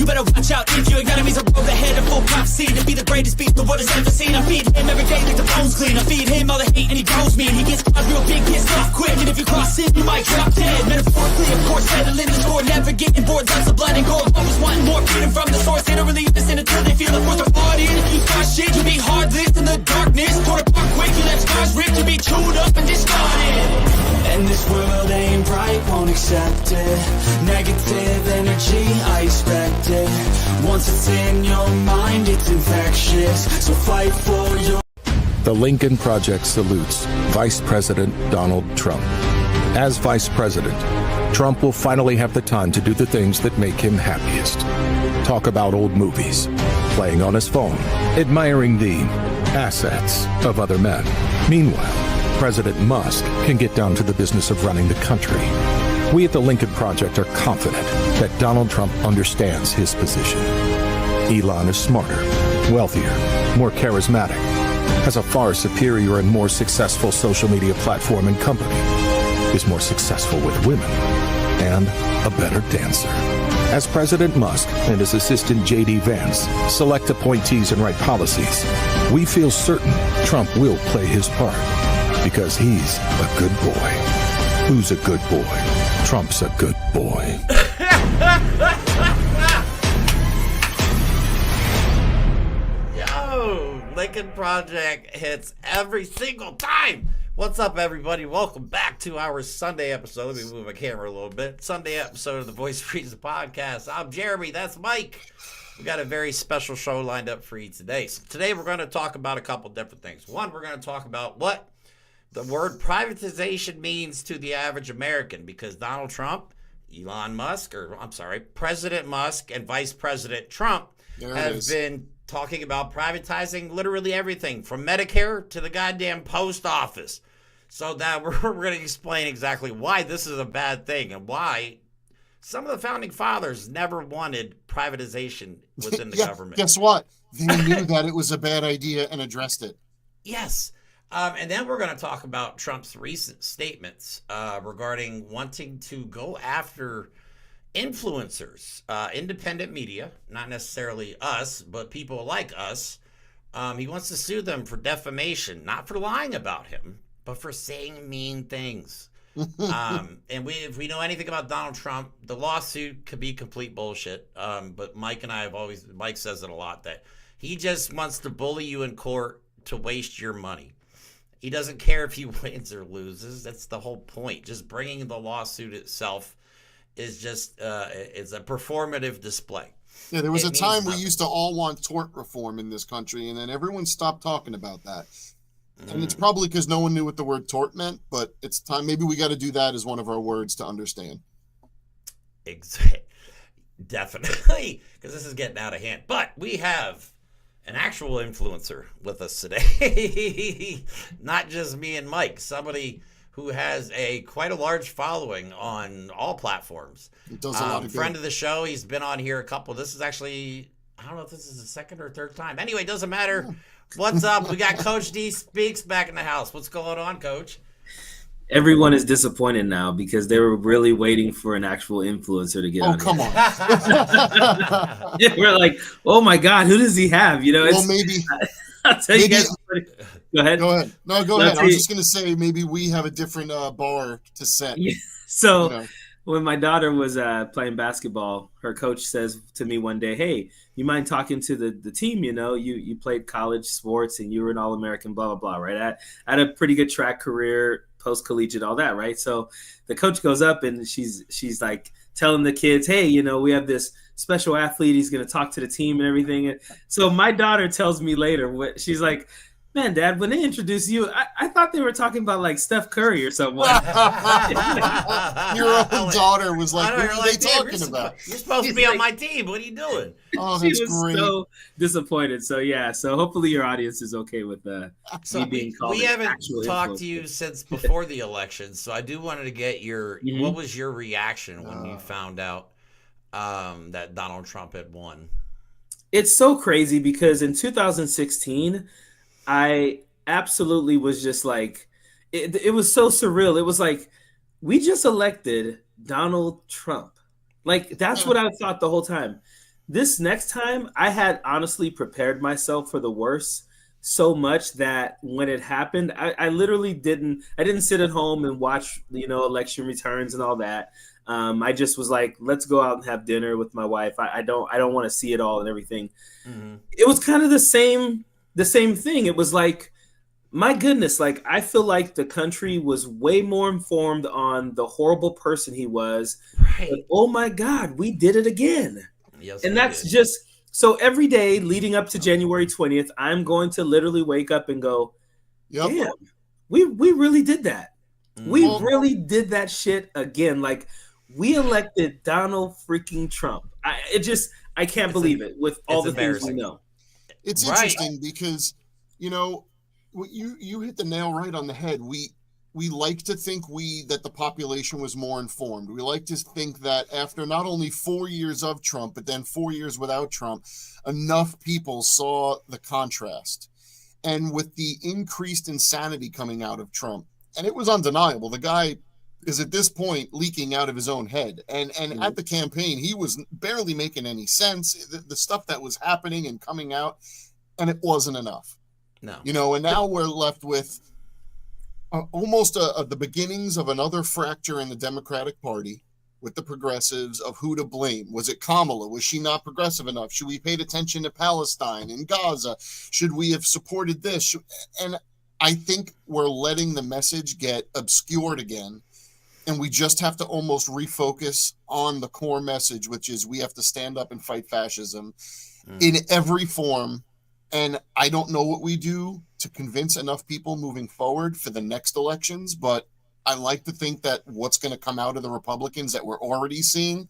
You better watch out if your enemies are road ahead of full prophecy to be the greatest beast the world has ever seen. I feed him every day like the bones clean. I feed him all the hate and he grows me. And he gets caught real big, gets off quick. And if you cross him, you might drop dead. Metaphorically, of course, settling the score. Never getting bored, lots of blood and gore. Always wanting more freedom from the source. They don't really listen until they feel it. Force are bought in. You start shit, you be heartless in the darkness. Torn apart quick, you left scars ripped. You be chewed up and discarded. And this world ain't right, won't accept it. Negative energy, I expect it. Once it's in your mind, it's infectious. So fight for your... The Lincoln Project salutes Vice President Donald Trump. As Vice President, Trump will finally have the time to do the things that make him happiest. Talk about old movies, playing on his phone, admiring the assets of other men. Meanwhile, President Musk can get down to the business of running the country. We at the Lincoln Project are confident that Donald Trump understands his position. Elon is smarter, wealthier, more charismatic, has a far superior and more successful social media platform and company, is more successful with women, and a better dancer. As President Musk and his assistant J.D. Vance select appointees and write policies, we feel certain Trump will play his part because he's a good boy. Who's a good boy? Trump's a good boy. Yo, Lincoln Project hits every single time. What's up, everybody? Welcome back to our Sunday episode. Let me move my camera a little bit. Sunday episode of the Voice of Reason podcast. I'm Jeremy. That's Mike. We got a very special show lined up for you today. So today we're going to talk about a couple different things. One, we're going to talk about what the word privatization means to the average American, because Donald Trump, President Musk and Vice President Trump have been talking about privatizing literally everything from Medicare to the goddamn post office. So that we're going to explain exactly why this is a bad thing and why some of the founding fathers never wanted privatization within the government. Guess what? They knew that it was a bad idea and addressed it. Yes. And then we're going to talk about Trump's recent statements regarding wanting to go after influencers, independent media, not necessarily us, but people like us. He wants to sue them for defamation, not for lying about him, but for saying mean things. And if we know anything about Donald Trump, the lawsuit could be complete bullshit. But Mike and I Mike says it a lot, that he just wants to bully you in court to waste your money. He doesn't care if he wins or loses. That's the whole point. Just bringing the lawsuit itself is just it's a performative display. Yeah, there was a time we used to all want tort reform in this country, and then everyone stopped talking about that. And it's probably because no one knew what the word tort meant, but it's time. Maybe we got to do that as one of our words to understand. Exactly. Definitely, because this is getting out of hand. But we have an actual influencer with us today. Not just me and Mike, somebody who has quite a large following on all platforms. It does a lot of friend of the show. He's been on here a couple. This is actually, I don't know if this is the second or third time. Anyway, it doesn't matter. What's up? We got Coach D Speaks back in the house. What's going on, Coach? Everyone is disappointed now because they were really waiting for an actual influencer to get on. Come on. Yeah, we're like, oh my God, who does he have? You know, well, maybe. I'll tell you guys. Go ahead. Go ahead. No, go ahead. I was just going to say maybe we have a different bar to set. Yeah. So when my daughter was playing basketball, her coach says to me one day, hey, you mind talking to the team? You know, you played college sports and you were an All-American, blah, blah, blah, right? I had a pretty good track career, post-collegiate, all that, right? So the coach goes up and she's like telling the kids, hey, you know, we have this special athlete. He's going to talk to the team and everything. And so my daughter tells me later, she's like, man, Dad, when they introduced you, I thought they were talking about like Steph Curry or someone. Your own daughter was like, what are they talking about? You're supposed to be on my team. What are you doing? Oh, that's she was great. So disappointed. So, yeah. So hopefully your audience is okay with me being called. We haven't talked to you since before the election. So I do wanted to get what was your reaction when you found out that Donald Trump had won? It's so crazy because in 2016, I absolutely was just like, it was so surreal. It was like, we just elected Donald Trump. Like, that's what I thought the whole time. This next time, I had honestly prepared myself for the worst so much that when it happened, I literally I didn't sit at home and watch, election returns and all that. I just was like, let's go out and have dinner with my wife. I don't want to see it all and everything. Mm-hmm. It was kind of the same thing. It was like, my goodness, like I feel like the country was way more informed on the horrible person he was. Right. But, oh my God, we did it again. Yes, And that's just so every day leading up to January 20th, I'm going to literally wake up and go, damn, we really did that. We really did that shit again. Like, we elected Donald freaking Trump. I can't believe it with all the things we know. It's interesting because, you hit the nail right on the head. We like to think that the population was more informed. We like to think that after not only 4 years of Trump, but then 4 years without Trump, enough people saw the contrast. And with the increased insanity coming out of Trump, and it was undeniable, the guy is at this point leaking out of his own head. And at the campaign, he was barely making any sense. The stuff that was happening and coming out, and it wasn't enough. No. And now we're left with almost the beginnings of another fracture in the Democratic Party with the progressives of who to blame. Was it Kamala? Was she not progressive enough? Should we paid attention to Palestine and Gaza? Should we have supported this? And I think we're letting the message get obscured again. And we just have to almost refocus on the core message, which is we have to stand up and fight fascism in every form. And I don't know what we do to convince enough people moving forward for the next elections, but I like to think that what's going to come out of the Republicans that we're already seeing,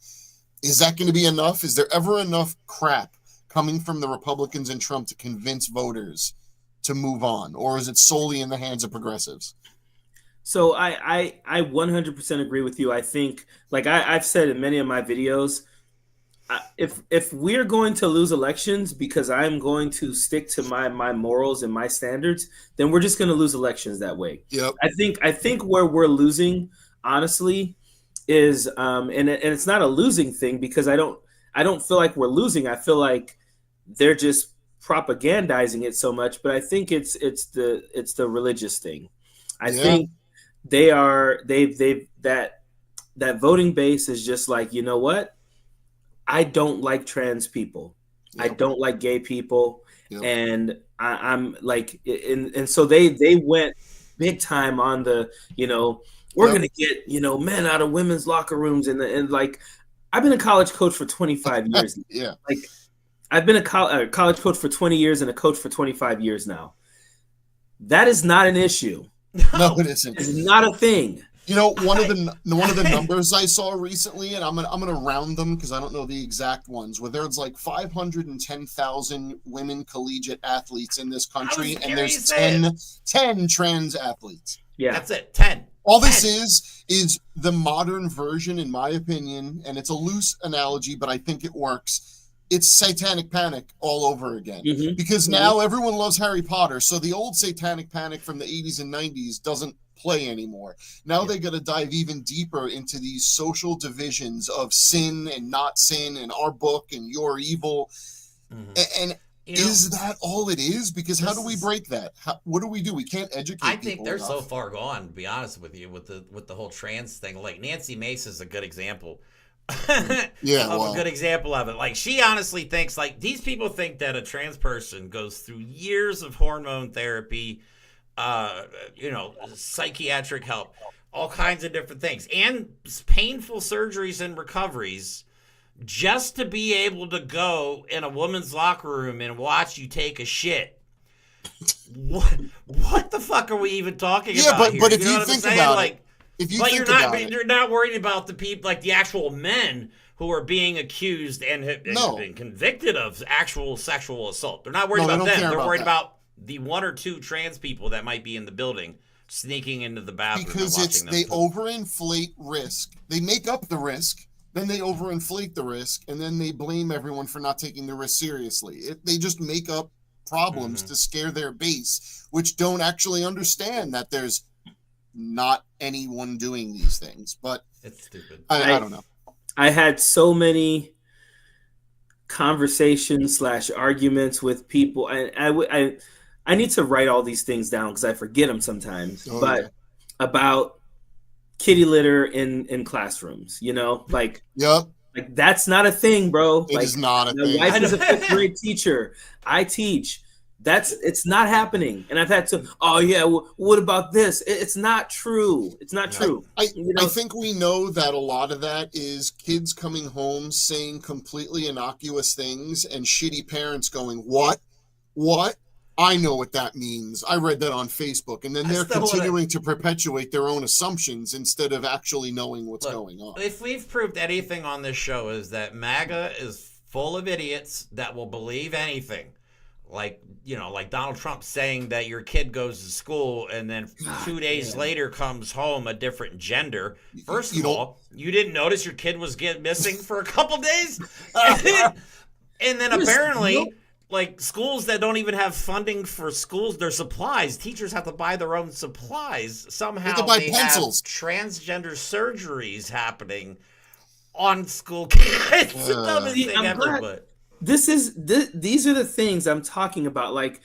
is that going to be enough? Is there ever enough crap coming from the Republicans and Trump to convince voters to move on? Or is it solely in the hands of progressives? So I 100% agree with you. I think, like I've said in many of my videos, if we're going to lose elections because I'm going to stick to my morals and my standards, then we're just going to lose elections that way. Yep. I think where we're losing, honestly, is and it's not a losing thing because I don't feel like we're losing. I feel like they're just propagandizing it so much. But I think it's the religious thing. I think they've that voting base is just like, you know what? I don't like trans people. Yep. I don't like gay people. Yep. And I'm like, and so they went big time on the, we're going to get, men out of women's locker rooms. And like, I've been a college coach for 25 years. Yeah. Like I've been a college coach for 20 years and a coach for 25 years now. That is not an issue. No, it isn't. It's not a thing. One of the numbers I saw recently, and I'm gonna round them because I don't know the exact ones, where there's like 510,000 women collegiate athletes in this country, and there's 10 trans athletes. Yeah, that's it. 10. All this is the modern version, in my opinion, and it's a loose analogy, but I think it works. It's satanic panic all over again. Mm-hmm. Because now everyone loves Harry Potter, so the old satanic panic from the 80s and 90s doesn't play anymore. Now they got to dive even deeper into these social divisions of sin and not sin and our book and you're evil. Mm-hmm. And is that all it is? Because how do we break that? What do? We can't educate people. I think they're enough. So far gone, to be honest with you, with the whole trans thing. Like Nancy Mace is a good example. A good example of it. Like, she honestly thinks, like, these people think that a trans person goes through years of hormone therapy, psychiatric help, all kinds of different things, and painful surgeries and recoveries just to be able to go in a woman's locker room and watch you take a shit. What the fuck are we even talking about here? But if you think about it, you're not worried about the people, like the actual men who are being accused and have been convicted of actual sexual assault. They're not worried about them. They're worried about the one or two trans people that might be in the building sneaking into the bathroom. Because they overinflate risk. They make up the risk, then they overinflate the risk, and then they blame everyone for not taking the risk seriously. They just make up problems to scare their base, which don't actually understand that there's not anyone doing these things. But it's stupid. I don't know. I had so many conversations / arguments with people, and I need to write all these things down because I forget them sometimes. But about kitty litter in classrooms, like that's not a thing, bro. It is not a thing. My wife is a 5th grade teacher. I teach. It's not happening. And I've had to, what about this? It's not true. It's not true. I think we know that a lot of that is kids coming home saying completely innocuous things and shitty parents going, what? I know what that means. I read that on Facebook. And then they're continuing to perpetuate their own assumptions instead of actually knowing what's going on. If we've proved anything on this show is that MAGA is full of idiots that will believe anything. Like Donald Trump saying that your kid goes to school and then 2 days later comes home a different gender. First of all, you didn't notice your kid was missing for a couple days? And then apparently, like schools that don't even have funding for schools, their supplies, teachers have to buy their own supplies. Somehow they have transgender surgeries happening on school kids. It's the dumbest thing ever, but... These are the things I'm talking about. Like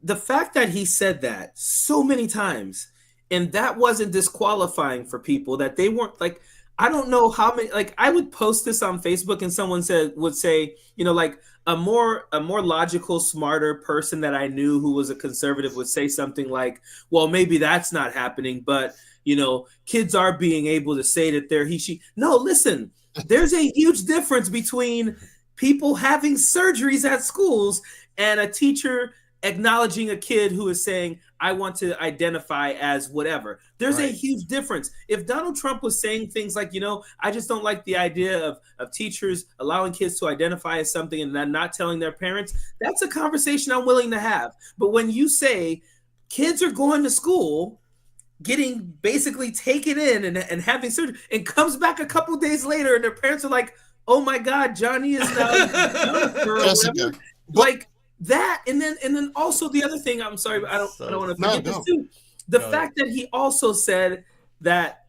the fact that he said that so many times and that wasn't disqualifying for people, that they weren't like, I don't know how many, like I would post this on Facebook and someone would say, like a more logical, smarter person that I knew who was a conservative would say something like, well, maybe that's not happening, but kids are being able to say that they're he, she. No, listen, there's a huge difference between people having surgeries at schools and a teacher acknowledging a kid who is saying, I want to identify as whatever. There's a huge difference. If Donald Trump was saying things like, I just don't like the idea of teachers allowing kids to identify as something and then not telling their parents, that's a conversation I'm willing to have. But when you say kids are going to school, getting basically taken in and having surgery, and comes back a couple days later and their parents are like, oh my God, Johnny is now like that, and then also the other thing. I'm sorry, but I don't want to forget this too. The fact that he also said that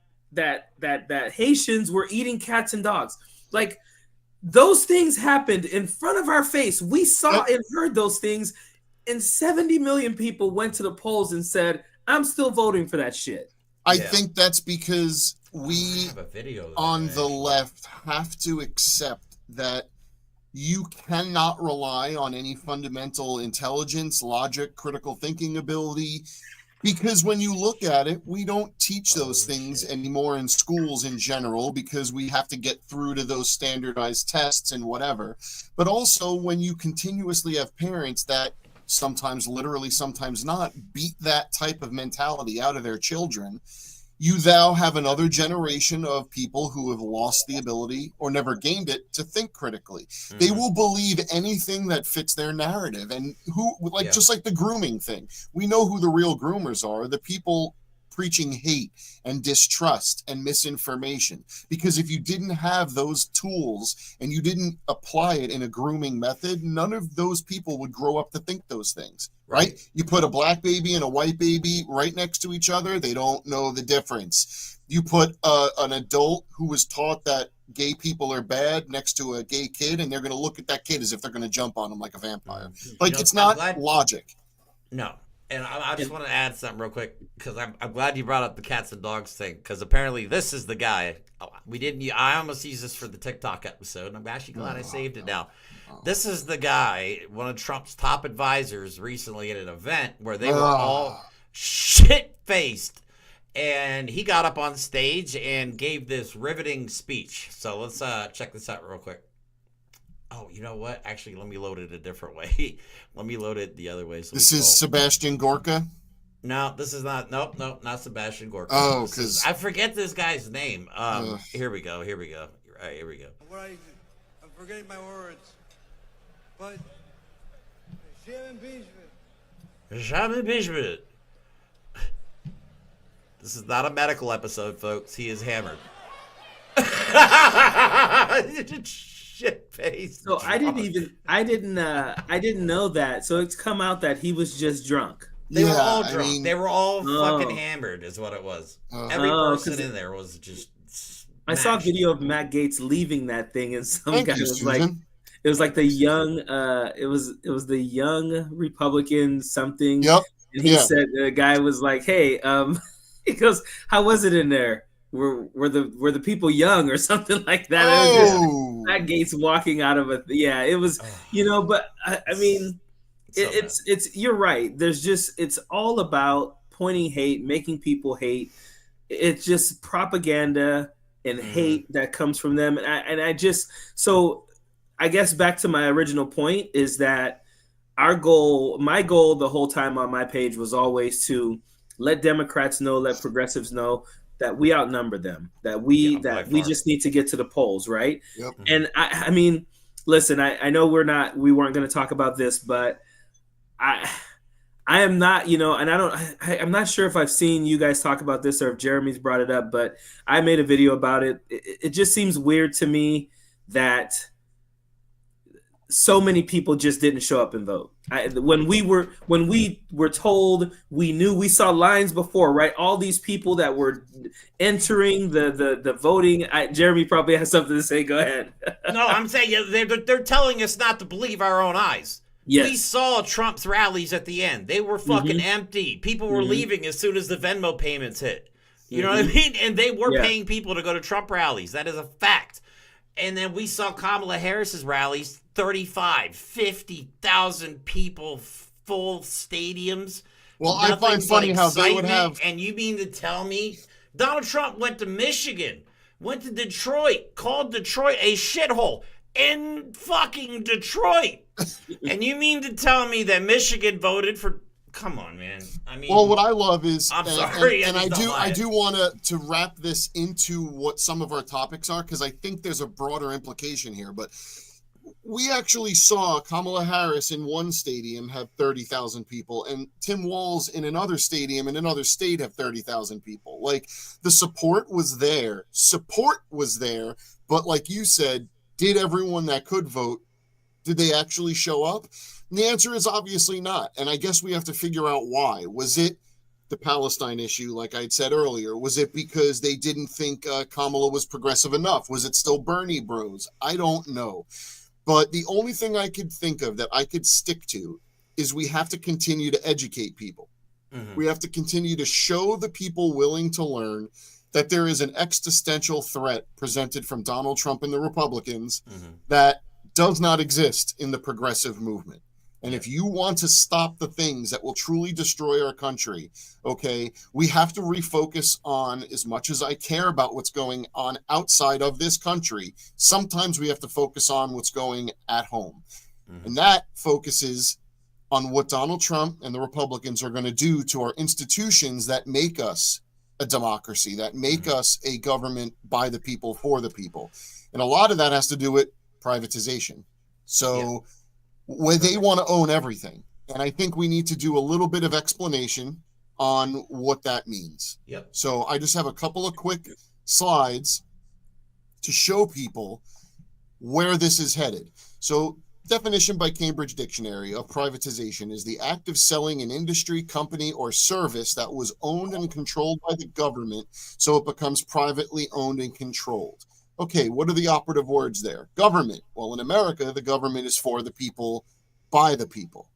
Haitians were eating cats and dogs, like those things happened in front of our face. We saw and heard those things, and 70 million people went to the polls and said, "I'm still voting for that shit." I think that's because we on the left have to accept that you cannot rely on any fundamental intelligence, logic, critical thinking ability, because when you look at it, we don't teach those things anymore in schools in general because we have to get through to those standardized tests and whatever. But also when you continuously have parents that sometimes literally, sometimes not, beat that type of mentality out of their children, you now have another generation of people who have lost the ability or never gained it to think critically. Mm-hmm. They will believe anything that fits their narrative. And just like the grooming thing, we know who the real groomers are, the people preaching hate and distrust and misinformation. Because if you didn't have those tools and you didn't apply it in a grooming method, none of those people would grow up to think those things, right? You put a black baby and a white baby right next to each other, they don't know the difference. You put an adult who was taught that gay people are bad next to a gay kid, and they're going to look at that kid as if they're going to jump on him like a vampire. Like, it's not logic. No. And I just want to add something real quick, because I'm glad you brought up the cats and dogs thing, because apparently this is the guy. I almost used this for the TikTok episode, and I'm actually glad I saved it now. This is the guy, one of Trump's top advisors, recently at an event where they were all shit-faced, and he got up on stage and gave this riveting speech. So let's check this out real quick. Oh, you know what? Actually, let me load it a different way. Let me load it the other way. So this is Sebastian Gorka? No, this is not. Nope, not Sebastian Gorka. Oh, because I forget this guy's name. Here we go. All right, here we go. I'm forgetting my words. But Sham impeachment. This is not a medical episode, folks. He is hammered. Shit face. So I didn't know that. So it's come out that he was just drunk. They were all drunk. They were all fucking hammered, is what it was. Every person in there was just. I saw a video of Matt Gaetz leaving that thing, and some guy was like, It was like the young. It was the young Republican something, Yep. and he said the guy was like, "Hey, he goes, how was it in there? Were the people young or something like that?" It was just Oh, Matt Gates walking out of a yeah. It was but I mean, it's you're right. There's just it's all about pointing hate, making people hate. It's just propaganda and hate that comes from them, and I just so I guess back to my original point is that my goal the whole time on my page was always to let Democrats know, let progressives know that we outnumber them, that we just need to get to the polls, right? yep. And I mean, listen, I know we weren't going to talk about this, but I am not, and I'm not sure if I've seen you guys talk about this or if Jeremy's brought it up, but I made a video about it. It just seems weird to me that so many people just didn't show up and vote. When we were told, we saw lines before, right? All these people that were entering the voting. Jeremy probably has something to say. Go ahead. No, I'm saying they're telling us not to believe our own eyes. Yes. We saw Trump's rallies at the end. They were fucking empty. People were leaving as soon as the Venmo payments hit. You know what I mean? And they were paying people to go to Trump rallies. That is a fact. And then we saw Kamala Harris's rallies, 35, 50,000 people, full stadiums. Well, I find funny how they would have. And you mean to tell me Donald Trump went to Michigan, went to Detroit, called Detroit a shithole in fucking Detroit. And you mean to tell me that Michigan voted for? Come on, man. I mean, well, what I love is, I'm sorry, and I do want to wrap this into what some of our topics are, because I think there's a broader implication here. But we actually saw Kamala Harris in one stadium have 30,000 people, and Tim Walz in another stadium in another state have 30,000 people. Like, the support was there. But like you said, did everyone that could vote, did they actually show up? And the answer is obviously not. And I guess we have to figure out why. Was it the Palestine issue, like I'd said earlier? Was it because they didn't think Kamala was progressive enough? Was it still Bernie bros? I don't know. But the only thing I could think of that I could stick to is we have to continue to educate people. We have to continue to show the people willing to learn that there is an existential threat presented from Donald Trump and the Republicans that does not exist in the progressive movement. And if you want to stop the things that will truly destroy our country, okay, we have to refocus on, as much as I care about what's going on outside of this country, sometimes we have to focus on what's going at home. And that focuses on what Donald Trump and the Republicans are going to do to our institutions that make us a democracy, that make us a government by the people, for the people. And a lot of that has to do with privatization. So where they want to own everything. And I think we need to do a little bit of explanation on what that means. So I just have a couple of quick slides to show people where this is headed. So definition by Cambridge Dictionary of privatization is the act of selling an industry, company, or service that was owned and controlled by the government, so it becomes privately owned and controlled. Okay, what are the operative words there? Government. Well, in America, the government is for the people, by the people.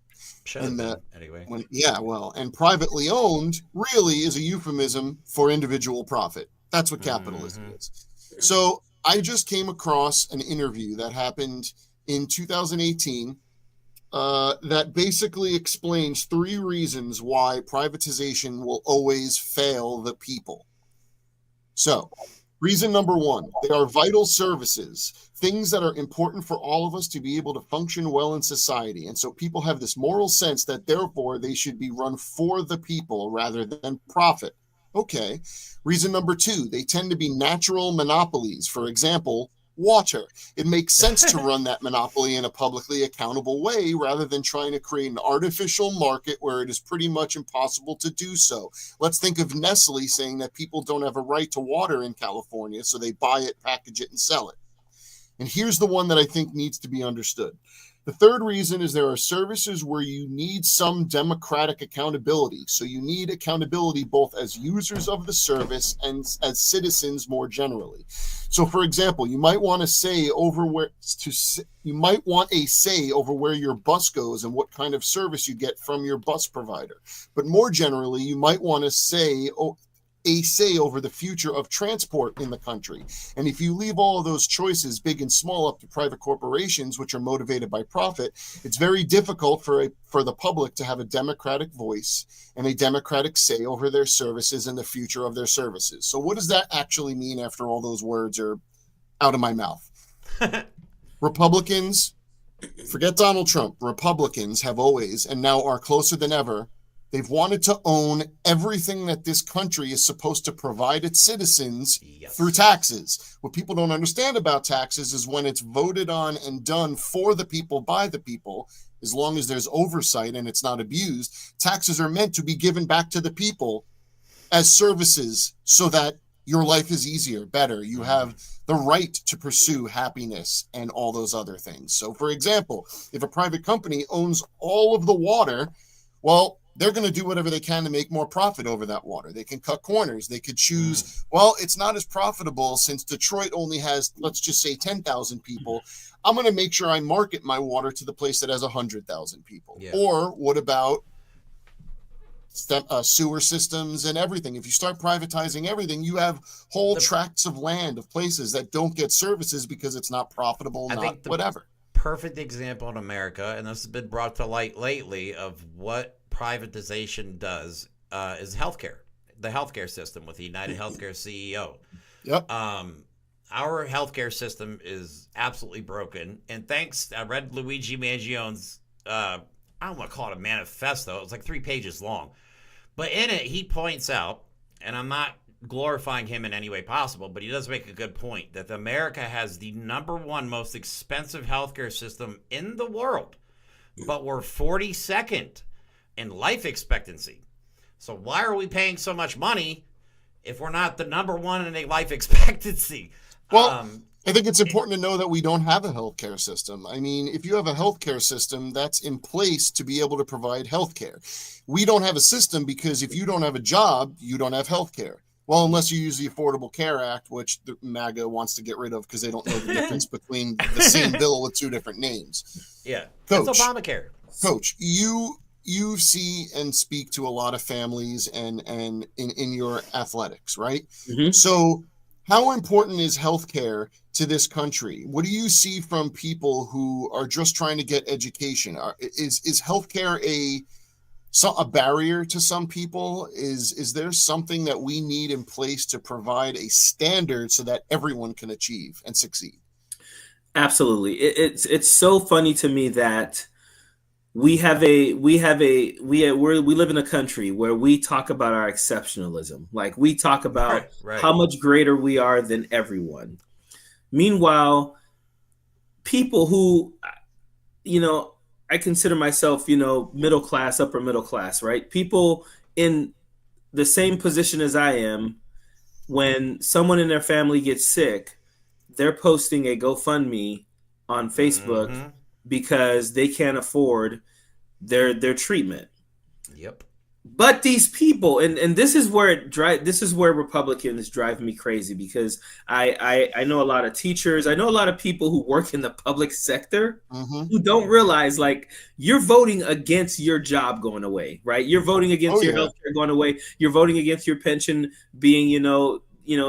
Anyway. And privately owned really is a euphemism for individual profit. That's what capitalism is. So I just came across an interview that happened in 2018 that basically explains 3 reasons why privatization will always fail the people. So, reason number 1, they are vital services, things that are important for all of us to be able to function well in society. And so people have this moral sense that therefore they should be run for the people rather than profit. Okay. Reason number 2, they tend to be natural monopolies. For example, water. It makes sense to run that monopoly in a publicly accountable way rather than trying to create an artificial market where it is pretty much impossible to do so. Let's think of Nestle saying that people don't have a right to water in California, so they buy it, package it, and sell it. And here's the one that I think needs to be understood. The third reason is there are services where you need some democratic accountability. So you need accountability both as users of the service and as citizens more generally. So, for example, you might want a say over where your bus goes and what kind of service you get from your bus provider. But more generally, you might want to say over the future of transport in the country. And if you leave all of those choices, big and small, up to private corporations, which are motivated by profit, it's very difficult for the public to have a democratic voice and a democratic say over their services and the future of their services. So what does that actually mean after all those words are out of my mouth? Republicans, forget Donald Trump, Republicans have always, and now are closer than ever, they've wanted to own everything that this country is supposed to provide its citizens through taxes. What people don't understand about taxes is when it's voted on and done for the people, by the people, as long as there's oversight and it's not abused, taxes are meant to be given back to the people as services so that your life is easier, better. You have the right to pursue happiness and all those other things. So, for example, if a private company owns all of the water, well, they're going to do whatever they can to make more profit over that water. They can cut corners. They could choose, well, it's not as profitable since Detroit only has, let's just say, 10,000 people. I'm going to make sure I market my water to the place that has 100,000 people. Yeah. Or what about sewer systems and everything? If you start privatizing everything, you have whole tracts of land of places that don't get services because it's not profitable, whatever. Perfect example in America, and this has been brought to light lately, of what privatization does is healthcare, the healthcare system with the United Healthcare CEO. Yep. Our healthcare system is absolutely broken, and I read Luigi Mangione's, I don't want to call it a manifesto. It was like 3 pages long, but in it he points out, and I'm not glorifying him in any way possible, but he does make a good point, that America has the #1 most expensive healthcare system in the world, but we're 42nd in life expectancy. So why are we paying so much money if we're not the #1 in a life expectancy? Well, I think it's important to know that we don't have a healthcare system. I mean, if you have a healthcare system, that's in place to be able to provide healthcare. We don't have a system because if you don't have a job, you don't have healthcare. Well, unless you use the Affordable Care Act, which the MAGA wants to get rid of because they don't know the difference between the same bill with 2 different names. Yeah, Coach, it's Obamacare. Coach, you see and speak to a lot of families and in your athletics, right? Mm-hmm. So how important is healthcare to this country? What do you see from people who are just trying to get education? Is healthcare a barrier to some people? Is there something that we need in place to provide a standard so that everyone can achieve and succeed? Absolutely. It's so funny to me that we live in a country where we talk about our exceptionalism. Like, we talk about how much greater we are than everyone. Meanwhile, people who, I consider myself, middle class, upper middle class, right? People in the same position as I am, when someone in their family gets sick, they're posting a GoFundMe on Facebook because they can't afford their treatment. Yep. But these people, and this is where Republicans drive me crazy, because I know a lot of teachers, I know a lot of people who work in the public sector who don't realize, like, you're voting against your job going away, right? You're voting against your healthcare going away. You're voting against your pension being,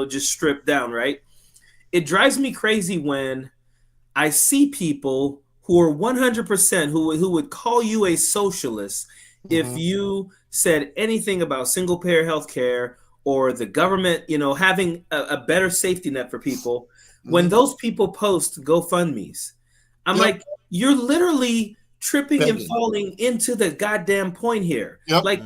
just stripped down, right? It drives me crazy when I see people who are 100% who would call you a socialist if you said anything about single payer healthcare or the government, having a better safety net for people. When those people post GoFundMes, I'm like, you're literally tripping and falling into the goddamn point here. Like,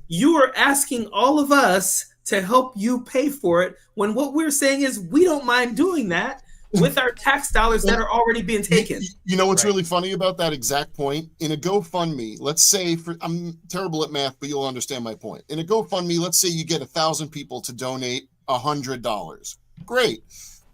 you are asking all of us to help you pay for it, when what we're saying is we don't mind doing that with our tax dollars that are already being taken. You know what's really funny about that exact point? In a GoFundMe, let's say, I'm terrible at math, but you'll understand my point. In a GoFundMe, let's say you get 1,000 people to donate $100. Great.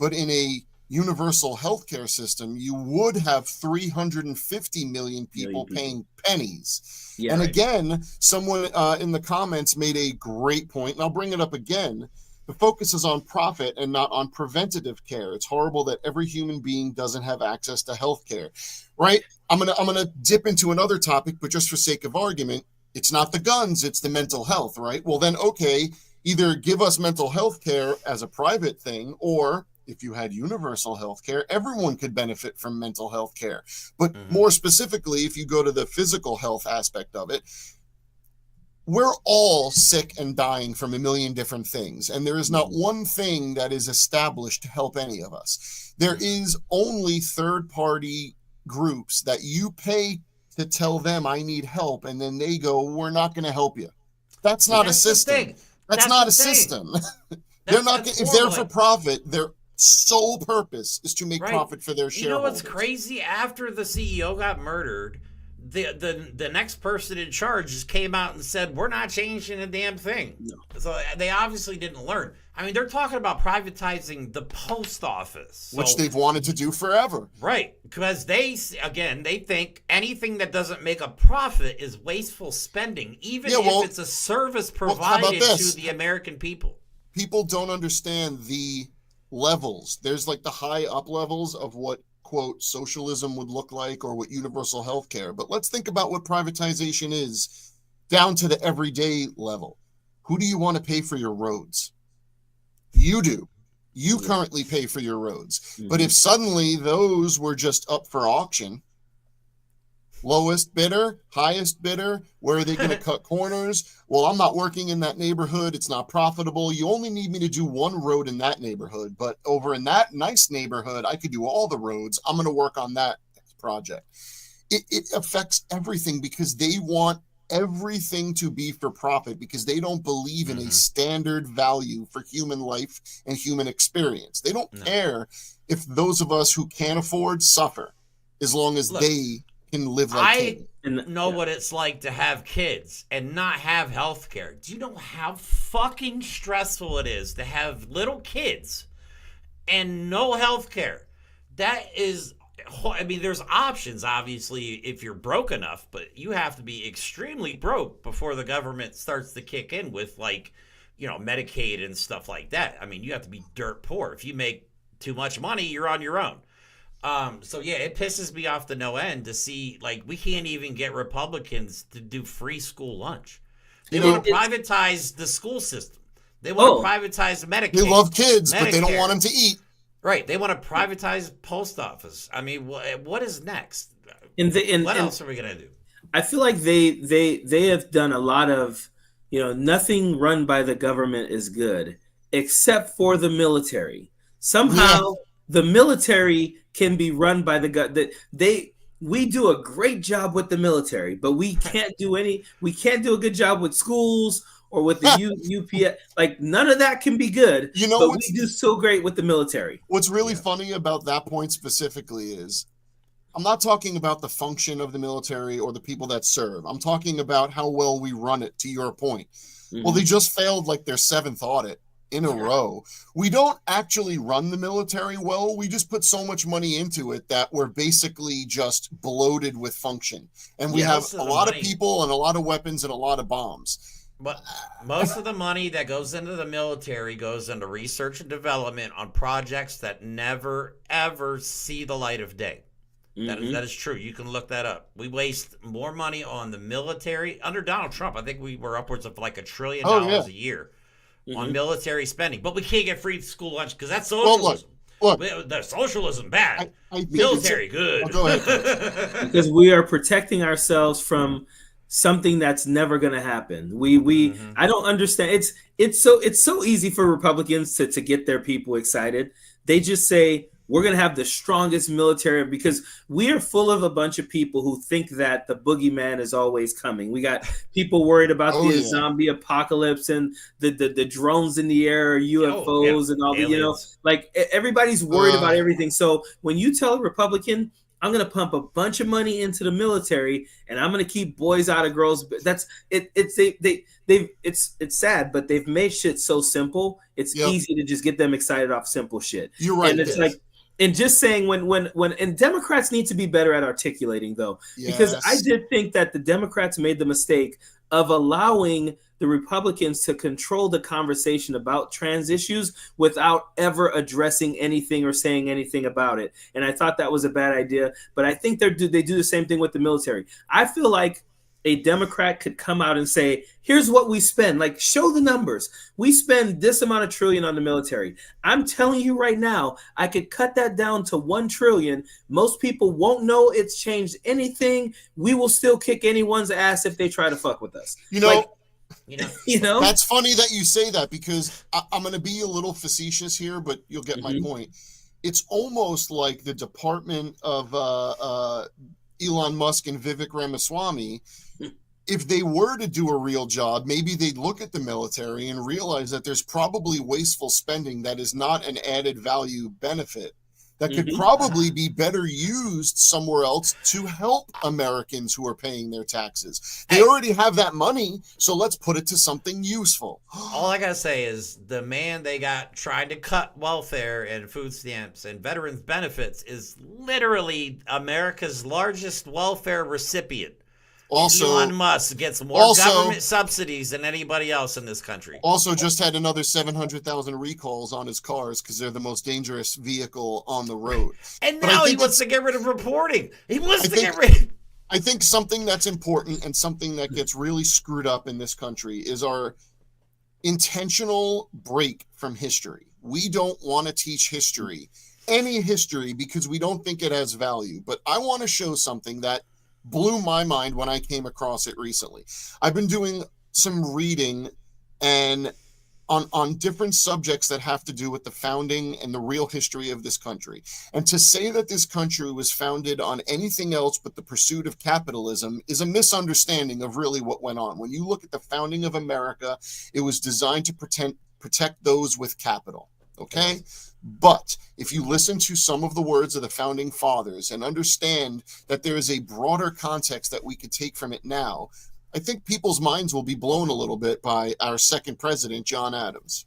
But in a universal healthcare system, you would have 350 million people paying pennies. Yeah, and right. again, someone in the comments made a great point, and I'll bring it up again. The focus is on profit and not on preventative care. It's horrible that every human being doesn't have access to healthcare, right? I'm gonna dip into another topic, but just for sake of argument, it's not the guns, it's the mental health, right? Well, then, okay, either give us mental health care as a private thing, or if you had universal health care, everyone could benefit from mental health care. But more specifically, if you go to the physical health aspect of it, we're all sick and dying from a million different things, and there is not one thing that is established to help any of us. There is only third-party groups that you pay to tell them I need help, and then they go, we're not going to help you. That's not a system. That's not a system. They're not. If they're for profit, their sole purpose is to make profit for their shareholders. You know what's crazy? After the CEO got murdered, the next person in charge just came out and said, we're not changing a damn thing. No. So they obviously didn't learn. I mean, they're talking about privatizing the post office. Which they've wanted to do forever. Right. Because they think anything that doesn't make a profit is wasteful spending, even if it's a service provided to the American people. People don't understand the levels. There's like the high up levels of what, quote, socialism would look like, or what universal health care. But let's think about what privatization is down to the everyday level. Who do you want to pay for your roads? You do. You currently pay for your roads. But if suddenly those were just up for auction, lowest bidder, highest bidder, where are they going to cut corners? Well, I'm not working in that neighborhood. It's not profitable. You only need me to do one road in that neighborhood, but over in that nice neighborhood, I could do all the roads. I'm going to work on that project. It affects everything because they want everything to be for profit, because they don't believe in a standard value for human life and human experience. They don't care if those of us who can't afford suffer, as long as they can live like I know what it's like to have kids and not have health care. Do you know how fucking stressful it is to have little kids and no health care? That is, I mean, there's options, obviously, if you're broke enough, but you have to be extremely broke before the government starts to kick in with, like, you know, Medicaid and stuff like that. I mean, you have to be dirt poor. If you make too much money, you're on your own. So yeah, it pisses me off to no end to see, like, we can't even get Republicans to do free school lunch. They want to privatize the school system. They want to privatize Medicaid. They love kids, Medicare, but they don't want them to eat. Right. They want to privatize post office. I mean, what is next? What else are we going to do? I feel like they have done a lot of, you know, nothing run by the government is good, except for the military. Somehow the military can be run by the government. We do a great job with the military, but we can't do a good job with schools or with the UPS. Like, none of that can be good. You know, but we do so great with the military. What's really funny about that point specifically is, I'm not talking about the function of the military or the people that serve. I'm talking about how well we run it, to your point. Well, they just failed like their 7th audit in a row. We don't actually run the military well. We just put so much money into it that we're basically just bloated with function. And we have a lot of people and a lot of weapons and a lot of bombs. But most of the money that goes into the military goes into research and development on projects that never, ever see the light of day. That is true. You can look that up. We waste more money on the military. Under Donald Trump, I think we were upwards of like $1 trillion a year on military spending. But we can't get free school lunch because that's socialism. Look, the socialism bad. Military good. Go ahead. Because we are protecting ourselves from something that's never going to happen. I don't understand. It's so easy for Republicans to get their people excited. They just say, we're going to have the strongest military, because we are full of a bunch of people who think that the boogeyman is always coming. We got people worried about the zombie apocalypse and the drones in the air, UFOs and all the, you know, like, everybody's worried about everything. So when you tell a Republican, I'm going to pump a bunch of money into the military and I'm going to keep boys out of girls, that's it. It's sad, but they've made shit so simple. It's easy to just get them excited off simple shit. You're right. And it's like, And just saying and Democrats need to be better at articulating though, because I Yes. did think that the Democrats made the mistake of allowing the Republicans to control the conversation about trans issues without ever addressing anything or saying anything about it. And I thought that was a bad idea, but I think they do the same thing with the military. I feel like a Democrat could come out and say, here's what we spend, like show the numbers. We spend this amount of trillion on the military. I'm telling you right now, I could cut that down to 1 trillion. Most people won't know it's changed anything. We will still kick anyone's ass if they try to fuck with us. You know, like, you know, that's funny that you say that, because I'm going to be a little facetious here, but you'll get my point. It's almost like the Department of Elon Musk and Vivek Ramaswamy, if they were to do a real job, maybe they'd look at the military and realize that there's probably wasteful spending that is not an added value benefit that could probably be better used somewhere else to help Americans who are paying their taxes. They already have that money, so let's put it to something useful. All I gotta say is the man they got trying to cut welfare and food stamps and veterans benefits is literally America's largest welfare recipient. Also, Elon Musk gets more government subsidies than anybody else in this country. Also, just had another 700,000 recalls on his cars because they're the most dangerous vehicle on the road. And now he wants to get rid of reporting. He wants to get rid. I think something that's important and something that gets really screwed up in this country is our intentional break from history. We don't want to teach history, any history, because we don't think it has value. But I want to show something that blew my mind when I came across it recently. I've been doing some reading and on different subjects that have to do with the founding and the real history of this country. And to say that this country was founded on anything else but the pursuit of capitalism is a misunderstanding of really what went on. When you look at the founding of America, it was designed to protect those with capital. Okay? But if you listen to some of the words of the founding fathers and understand that there is a broader context that we could take from it now, I think people's minds will be blown a little bit by our second president, John Adams.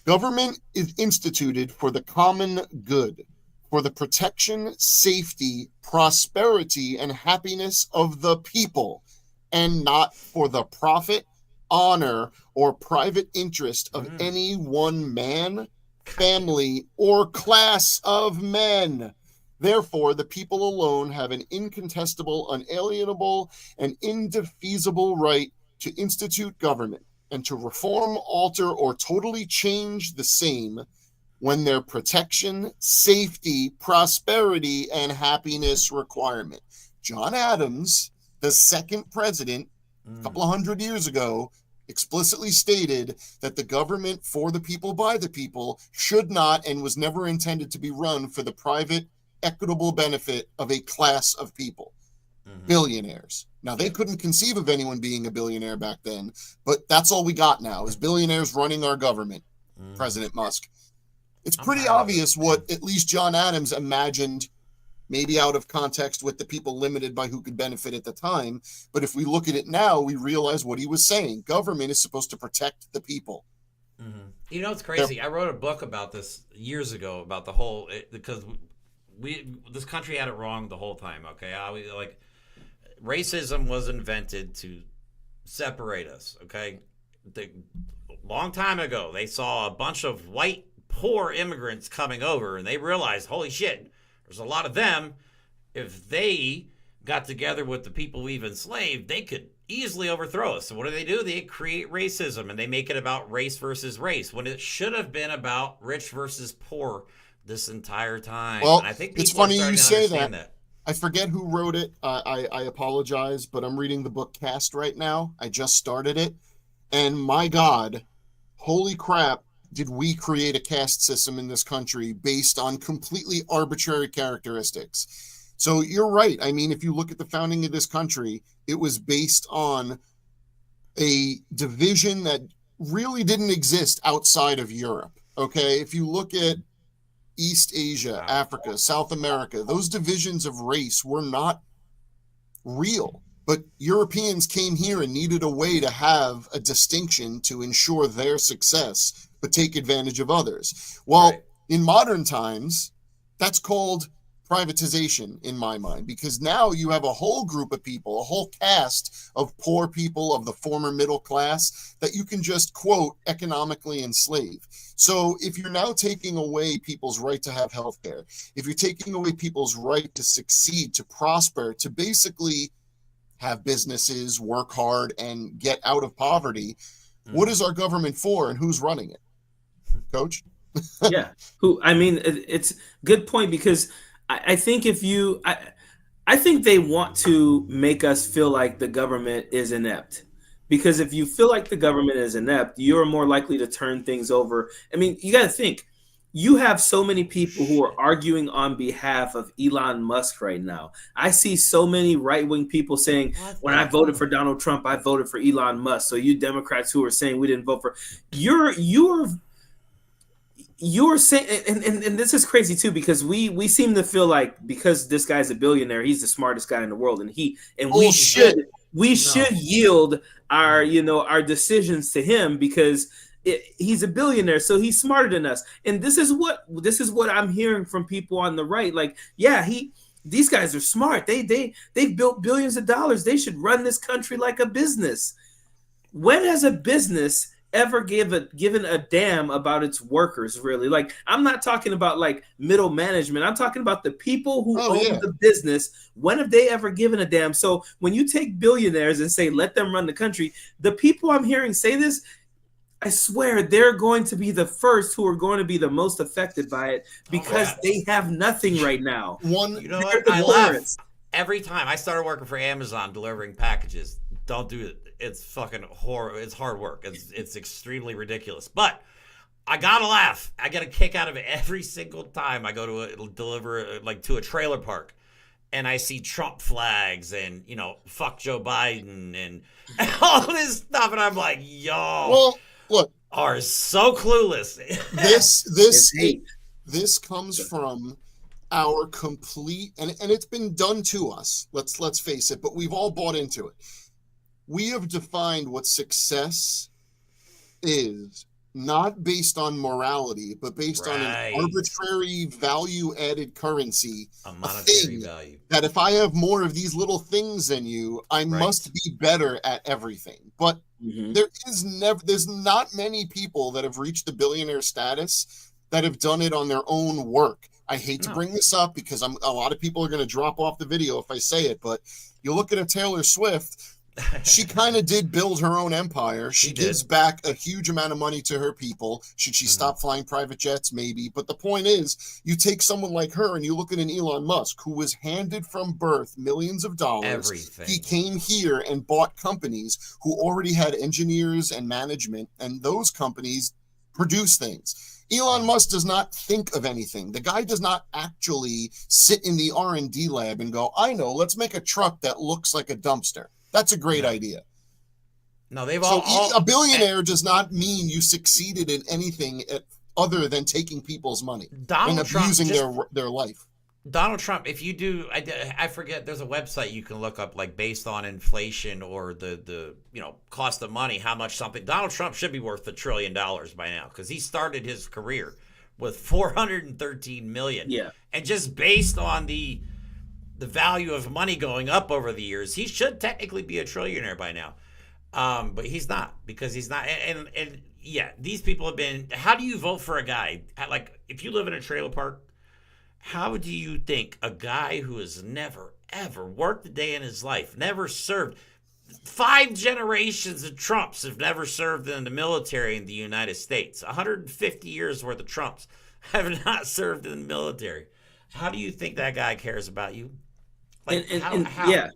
Government is instituted for the common good, for the protection, safety, prosperity, and happiness of the people, and not for the profit, honor, or private interest of any one man, family, or class of men. Therefore, the people alone have an incontestable, unalienable, and indefeasible right to institute government and to reform, alter, or totally change the same when their protection, safety, prosperity, and happiness requirement. John Adams, the second president, a couple of 100 years ago, explicitly stated that the government for the people by the people should not and was never intended to be run for the private equitable benefit of a class of people, billionaires. Now, they couldn't conceive of anyone being a billionaire back then, but that's all we got now is billionaires running our government, President Musk. It's pretty obvious what at least John Adams imagined, maybe out of context with the people limited by who could benefit at the time. But if we look at it now, we realize what he was saying. Government is supposed to protect the people. You know, it's crazy. I wrote a book about this years ago about the whole, because this country had it wrong the whole time. Okay. Racism was invented to separate us. Okay. Long time ago, they saw a bunch of white, poor immigrants coming over and they realized, holy shit, there's a lot of them. If they got together with the people we've enslaved, they could easily overthrow us. So what do? They create racism and they make it about race versus race when it should have been about rich versus poor this entire time. Well, and I think it's funny you say that. I forget who wrote it. I apologize, but I'm reading the book Caste right now. I just started it. And my God, holy crap, did we create a caste system in this country based on completely arbitrary characteristics. So you're right. I mean, if you look at the founding of this country, it was based on a division that really didn't exist outside of Europe. Okay, if you look at East Asia, Africa, South America, those divisions of race were not real. But Europeans came here and needed a way to have a distinction to ensure their success, but take advantage of others. Well, in modern times, That's called privatization in my mind, because now you have a whole group of people, a whole cast of poor people of the former middle class that you can just, quote, economically enslave. So if you're now taking away people's right to have health care, if you're taking away people's right to succeed, to prosper, to basically have businesses, work hard, and get out of poverty, what is our government for and who's running it? Coach? Yeah. It's a good point, because I think I think they want to make us feel like the government is inept. Because if you feel like the government is inept, you're more likely to turn things over. I mean, you got to think, you have so many people who are arguing on behalf of Elon Musk right now. I see so many right-wing people saying, when I voted for Donald Trump, I voted for Elon Musk. So you Democrats who are saying we didn't vote for, you're saying, and this is crazy too, because we seem to feel like because this guy's a billionaire, he's the smartest guy in the world, and we should yield our decisions to him because he's a billionaire, so he's smarter than us. And this is what I'm hearing from people on the right. Like, yeah, these guys are smart. They've built billions of dollars. They should run this country like a business. When has a business ever given a damn about its workers, really? Like, I'm not talking about like middle management. I'm talking about the people who own the business. When have they ever given a damn? So when you take billionaires and say, let them run the country, the people I'm hearing say this, I swear they're going to be the first who are going to be the most affected by it, because they have nothing right now. You know what? I laugh every time I started working for Amazon delivering packages. Don't do it. It's fucking horror. It's hard work. It's extremely ridiculous. But I gotta laugh. I get a kick out of it every single time I go to deliver to a trailer park, and I see Trump flags and fuck Joe Biden and all this stuff, and I'm like, yo, look, are so clueless. This comes from our complete, and it's been done to us. Let's face it, but we've all bought into it. We have defined what success is, not based on morality, but based on an arbitrary value-added currency. A monetary value. That if I have more of these little things than you, I must be better at everything. But there's not many people that have reached the billionaire status that have done it on their own work. I hate to bring this up because a lot of people are going to drop off the video if I say it, but you look at a Taylor Swift. She kind of did build her own empire. She gives back a huge amount of money to her people. Should she stop flying private jets? Maybe. But the point is, you take someone like her and you look at an Elon Musk who was handed from birth millions of dollars. Everything. He came here and bought companies who already had engineers and management, and those companies produce things. Elon Musk does not think of anything. The guy does not actually sit in the R&D lab and go, I know, let's make a truck that looks like a dumpster. That's a great idea. No, a billionaire does not mean you succeeded in anything other than taking people's money and abusing their life. Donald Trump, if you do, I forget, there's a website you can look up, like based on inflation or the cost of money, how much something. Donald Trump should be worth $1 trillion by now, because he started his career with 413 million. Yeah, and just based on the value of money going up over the years, he should technically be a trillionaire by now. But he's not, because he's not. And these people have been, how do you vote for a guy? Like, if you live in a trailer park, how do you think a guy who has never, ever worked a day in his life, never served, 5 generations of Trumps have never served in the military in the United States, 150 years worth of Trumps have not served in the military. How do you think that guy cares about you? Like, how? Yeah,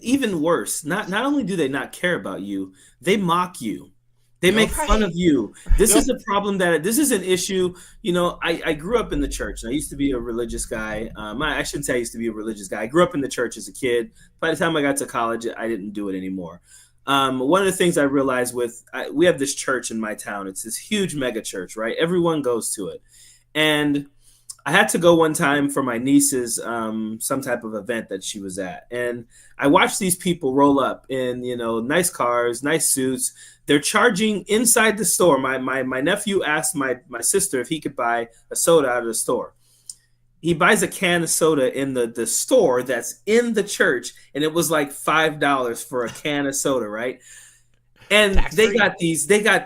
even worse. Not only do they not care about you, they mock you. They make fun of you. This is a problem this is an issue. I grew up in the church, and I used to be a religious guy. I shouldn't say I used to be a religious guy. I grew up in the church as a kid. By the time I got to college, I didn't do it anymore. One of the things I realized we have this church in my town. It's this huge mega church, right? Everyone goes to it. And I had to go one time for my niece's some type of event that she was at, and I watched these people roll up in nice cars, nice suits. They're charging inside the store. My nephew asked my sister if he could buy a soda out of the store. He buys a can of soda in the store that's in the church, and it was like $5 for a can of soda, right? And they got these it's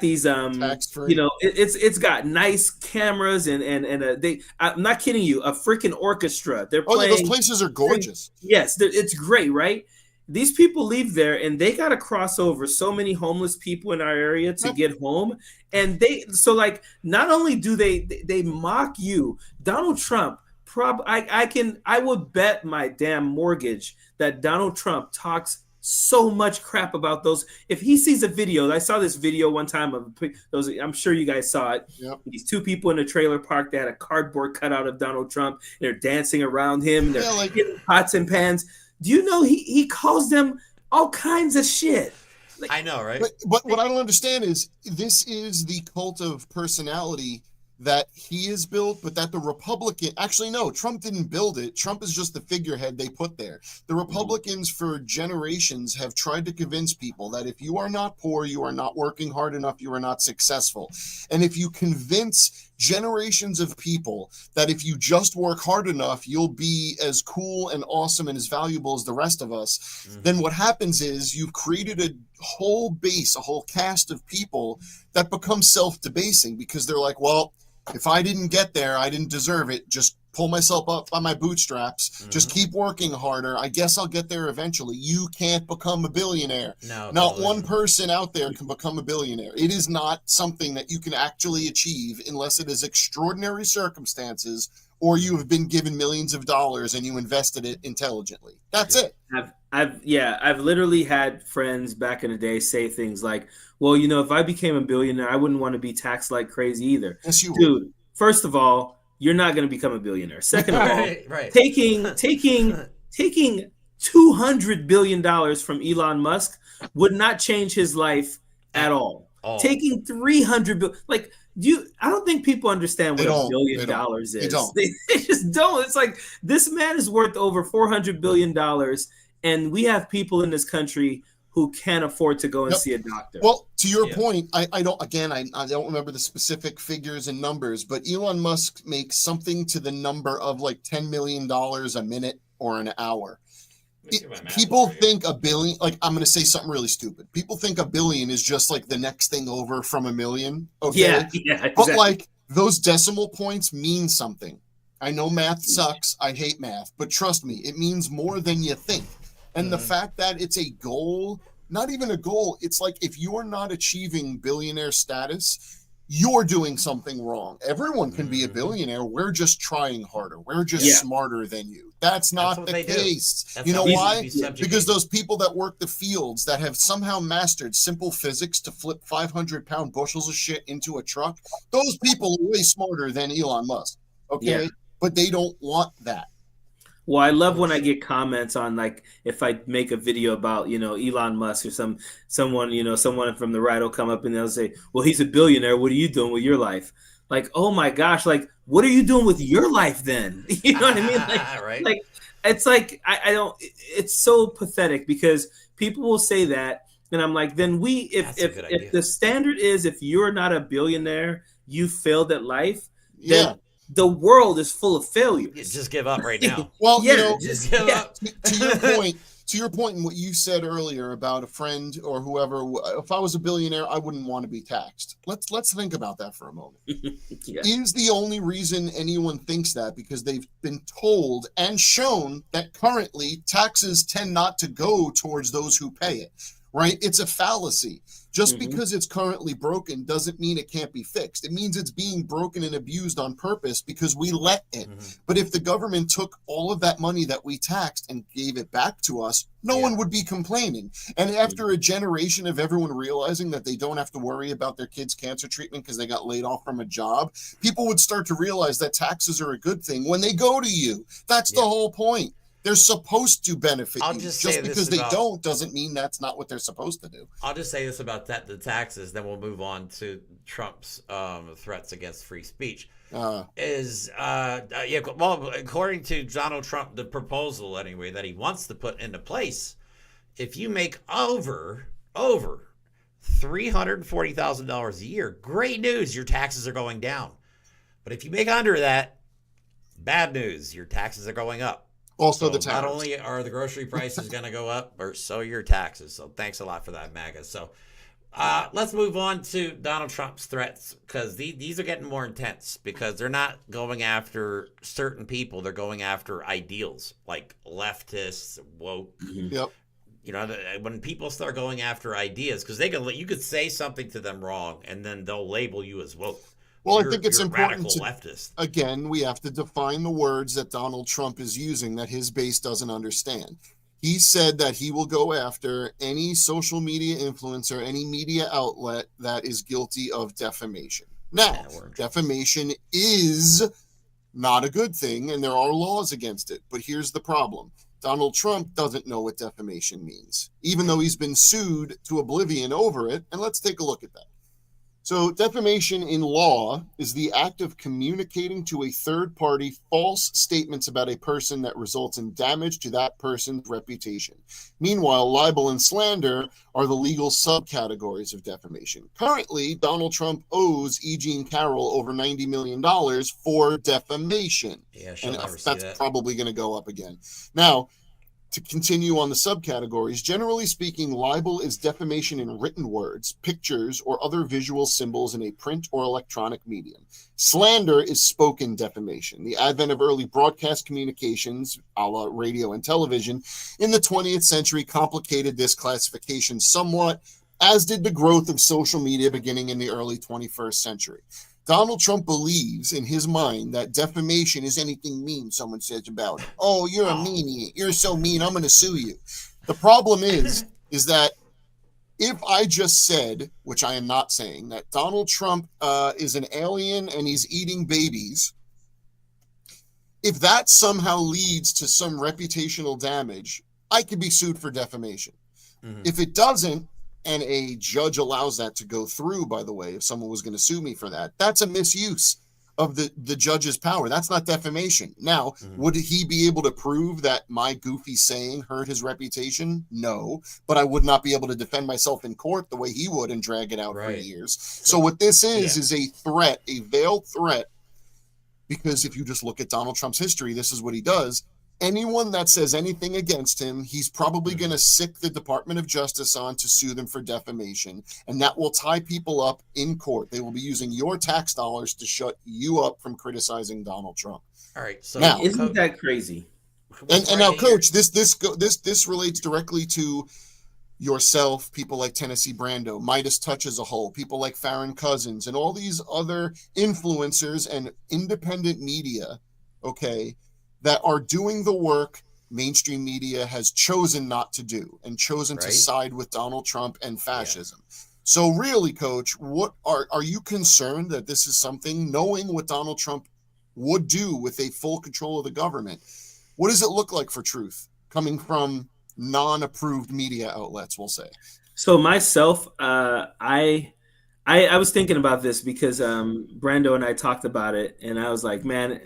got nice cameras and I'm not kidding you, a freaking orchestra. They're playing. Those places are gorgeous. Yes, it's great, right? These people leave there and they got to cross over so many homeless people in our area to get home. And not only do they mock you, Donald Trump, I would bet my damn mortgage that Donald Trump talks so much crap about those. If he sees a video, I saw this video one time of those. I'm sure you guys saw it. Yep. These two people in a trailer park. They had a cardboard cutout of Donald Trump. They're dancing around him. And they're hitting pots and pans. Do you know he calls them all kinds of shit? I know, right? But what I don't understand is this is the cult of personality that he has built, but that the Republican, actually no, Trump didn't build it. Trump is just the figurehead they put there. The Republicans for generations have tried to convince people that if you are not poor, you are not working hard enough, you are not successful. And if you convince generations of people that if you just work hard enough, you'll be as cool and awesome and as valuable as the rest of us, then what happens is you've created a whole base, a whole cast of people that become self-debasing because they're like, well, if I didn't get there, I didn't deserve it. Just pull myself up by my bootstraps. Just keep working harder. I guess I'll get there eventually. You can't become a billionaire. No, not totally. one person out there can become a billionaire. It is not something that you can actually achieve unless it is extraordinary circumstances or you have been given millions of dollars and you invested it intelligently. That's it. I've literally had friends back in the day say things like, well, if I became a billionaire, I wouldn't want to be taxed like crazy either. Yes, you would. Dude, first of all, you're not going to become a billionaire. Second of all, right. taking $200 billion from Elon Musk would not change his life at all. Taking $300 billion, I don't think people understand what $1 billion is. They just don't. It's like this man is worth over $400 billion, and we have people in this country who can't afford to go and see a doctor. Well, to your point, I don't remember the specific figures and numbers, but Elon Musk makes something to the number of like $10 million a minute or an hour. People think a billion, I'm going to say something really stupid. People think a billion is just like the next thing over from a million. Okay. Yeah, exactly. But those decimal points mean something. I know math sucks. I hate math, but trust me, it means more than you think. And the fact that it's a goal, not even a goal, it's like if you're not achieving billionaire status, you're doing something wrong. Everyone can be a billionaire. We're just trying harder. We're just smarter than you. That's not the case. You know why? Because those people that work the fields that have somehow mastered simple physics to flip 500-pound bushels of shit into a truck, those people are way smarter than Elon Musk. Okay? Yeah. But they don't want that. Well, I love when I get comments on if I make a video about, Elon Musk or someone from the right will come up and they'll say, well, he's a billionaire. What are you doing with your life? Oh my gosh, what are you doing with your life then? You know what I mean? Right. It's I don't, it's so pathetic because people will say that. And I'm like, then if the standard is, if you're not a billionaire, you failed at life. Then the world is full of failures. Just give up right now. Well, just give up. To your point and what you said earlier about a friend or whoever, if I was a billionaire, I wouldn't want to be taxed. Let's think about that for a moment. Is the only reason anyone thinks that because they've been told and shown that currently taxes tend not to go towards those who pay it, right? It's a fallacy. Just because it's currently broken doesn't mean it can't be fixed. It means it's being broken and abused on purpose because we let it. But if the government took all of that money that we taxed and gave it back to us, no one would be complaining. And after a generation of everyone realizing that they don't have to worry about their kids' cancer treatment because they got laid off from a job, people would start to realize that taxes are a good thing when they go to you. That's the whole point. They're supposed to benefit I'll you. just Just say this because they about- don't doesn't mean that's not what they're supposed to do. I'll just say this about the taxes, then we'll move on to Trump's threats against free speech. Well, according to Donald Trump, the proposal anyway that he wants to put into place, if you make over $340,000 a year, great news, your taxes are going down. But if you make under that, bad news, your taxes are going up. Also, so the tariffs. Not only are the grocery prices going to go up, but so are your taxes. So thanks a lot for that, MAGA. So let's move on to Donald Trump's threats, because these are getting more intense, because they're not going after certain people. They're going after ideals like leftists, woke. Yep. You know, when people start going after ideas, because you could say something to them wrong, and then they'll label you as woke. Well, I think it's important to, leftist. Again, we have to define the words that Donald Trump is using that his base doesn't understand. He said that he will go after any social media influencer, any media outlet that is guilty of defamation. Now, defamation is not a good thing, and there are laws against it. But here's the problem. Donald Trump doesn't know what defamation means, even though he's been sued to oblivion over it. And let's take a look at that. So defamation in law is the act of communicating to a third party false statements about a person that results in damage to that person's reputation. Meanwhile, libel and slander are the legal subcategories of defamation. Currently, Donald Trump owes E. Jean Carroll over $90 million for defamation. Yeah, she'll never see that's that. probably going to go up again. Now, to continue on the subcategories, generally speaking, libel is defamation in written words, pictures, or other visual symbols in a print or electronic medium. Slander is spoken defamation. The advent of early broadcast communications, a la radio and television, in the 20th century complicated this classification somewhat, as did the growth of social media beginning in the early 21st century. Donald Trump believes in his mind that defamation is anything mean someone says about him. Oh, you're a meanie. You're so mean. I'm going to sue you. The problem is that if I just said, which I am not saying, that Donald Trump is an alien and he's eating babies, if that somehow leads to some reputational damage, I could be sued for defamation. Mm-hmm. If it doesn't, and a judge allows that to go through, by the way, if someone was going to sue me for that, that's a misuse of the judge's power. That's not defamation. Now, would he be able to prove that my goofy saying hurt his reputation? No, but I would not be able to defend myself in court the way he would and drag it out for years. So what this is a threat, a veiled threat, because if you just look at Donald Trump's history, this is what he does. Anyone that says anything against him, he's probably going to sick the Department of Justice on to sue them for defamation. And that will tie people up in court. They will be using your tax dollars to shut you up from criticizing Donald Trump. All right. So now, isn't that crazy? And now, Coach, this relates directly to yourself, people like Tennessee Brando, Midas Touch as a whole, people like Farron Cousins, and all these other influencers and independent media, okay, that are doing the work mainstream media has chosen not to do and chosen to side with Donald Trump and fascism. Yeah. So really, Coach, what are you concerned that this is something, knowing what Donald Trump would do with a full control of the government, what does it look like for truth coming from non-approved media outlets, we'll say? So myself, I was thinking about this because Brando and I talked about it, and I was like, man,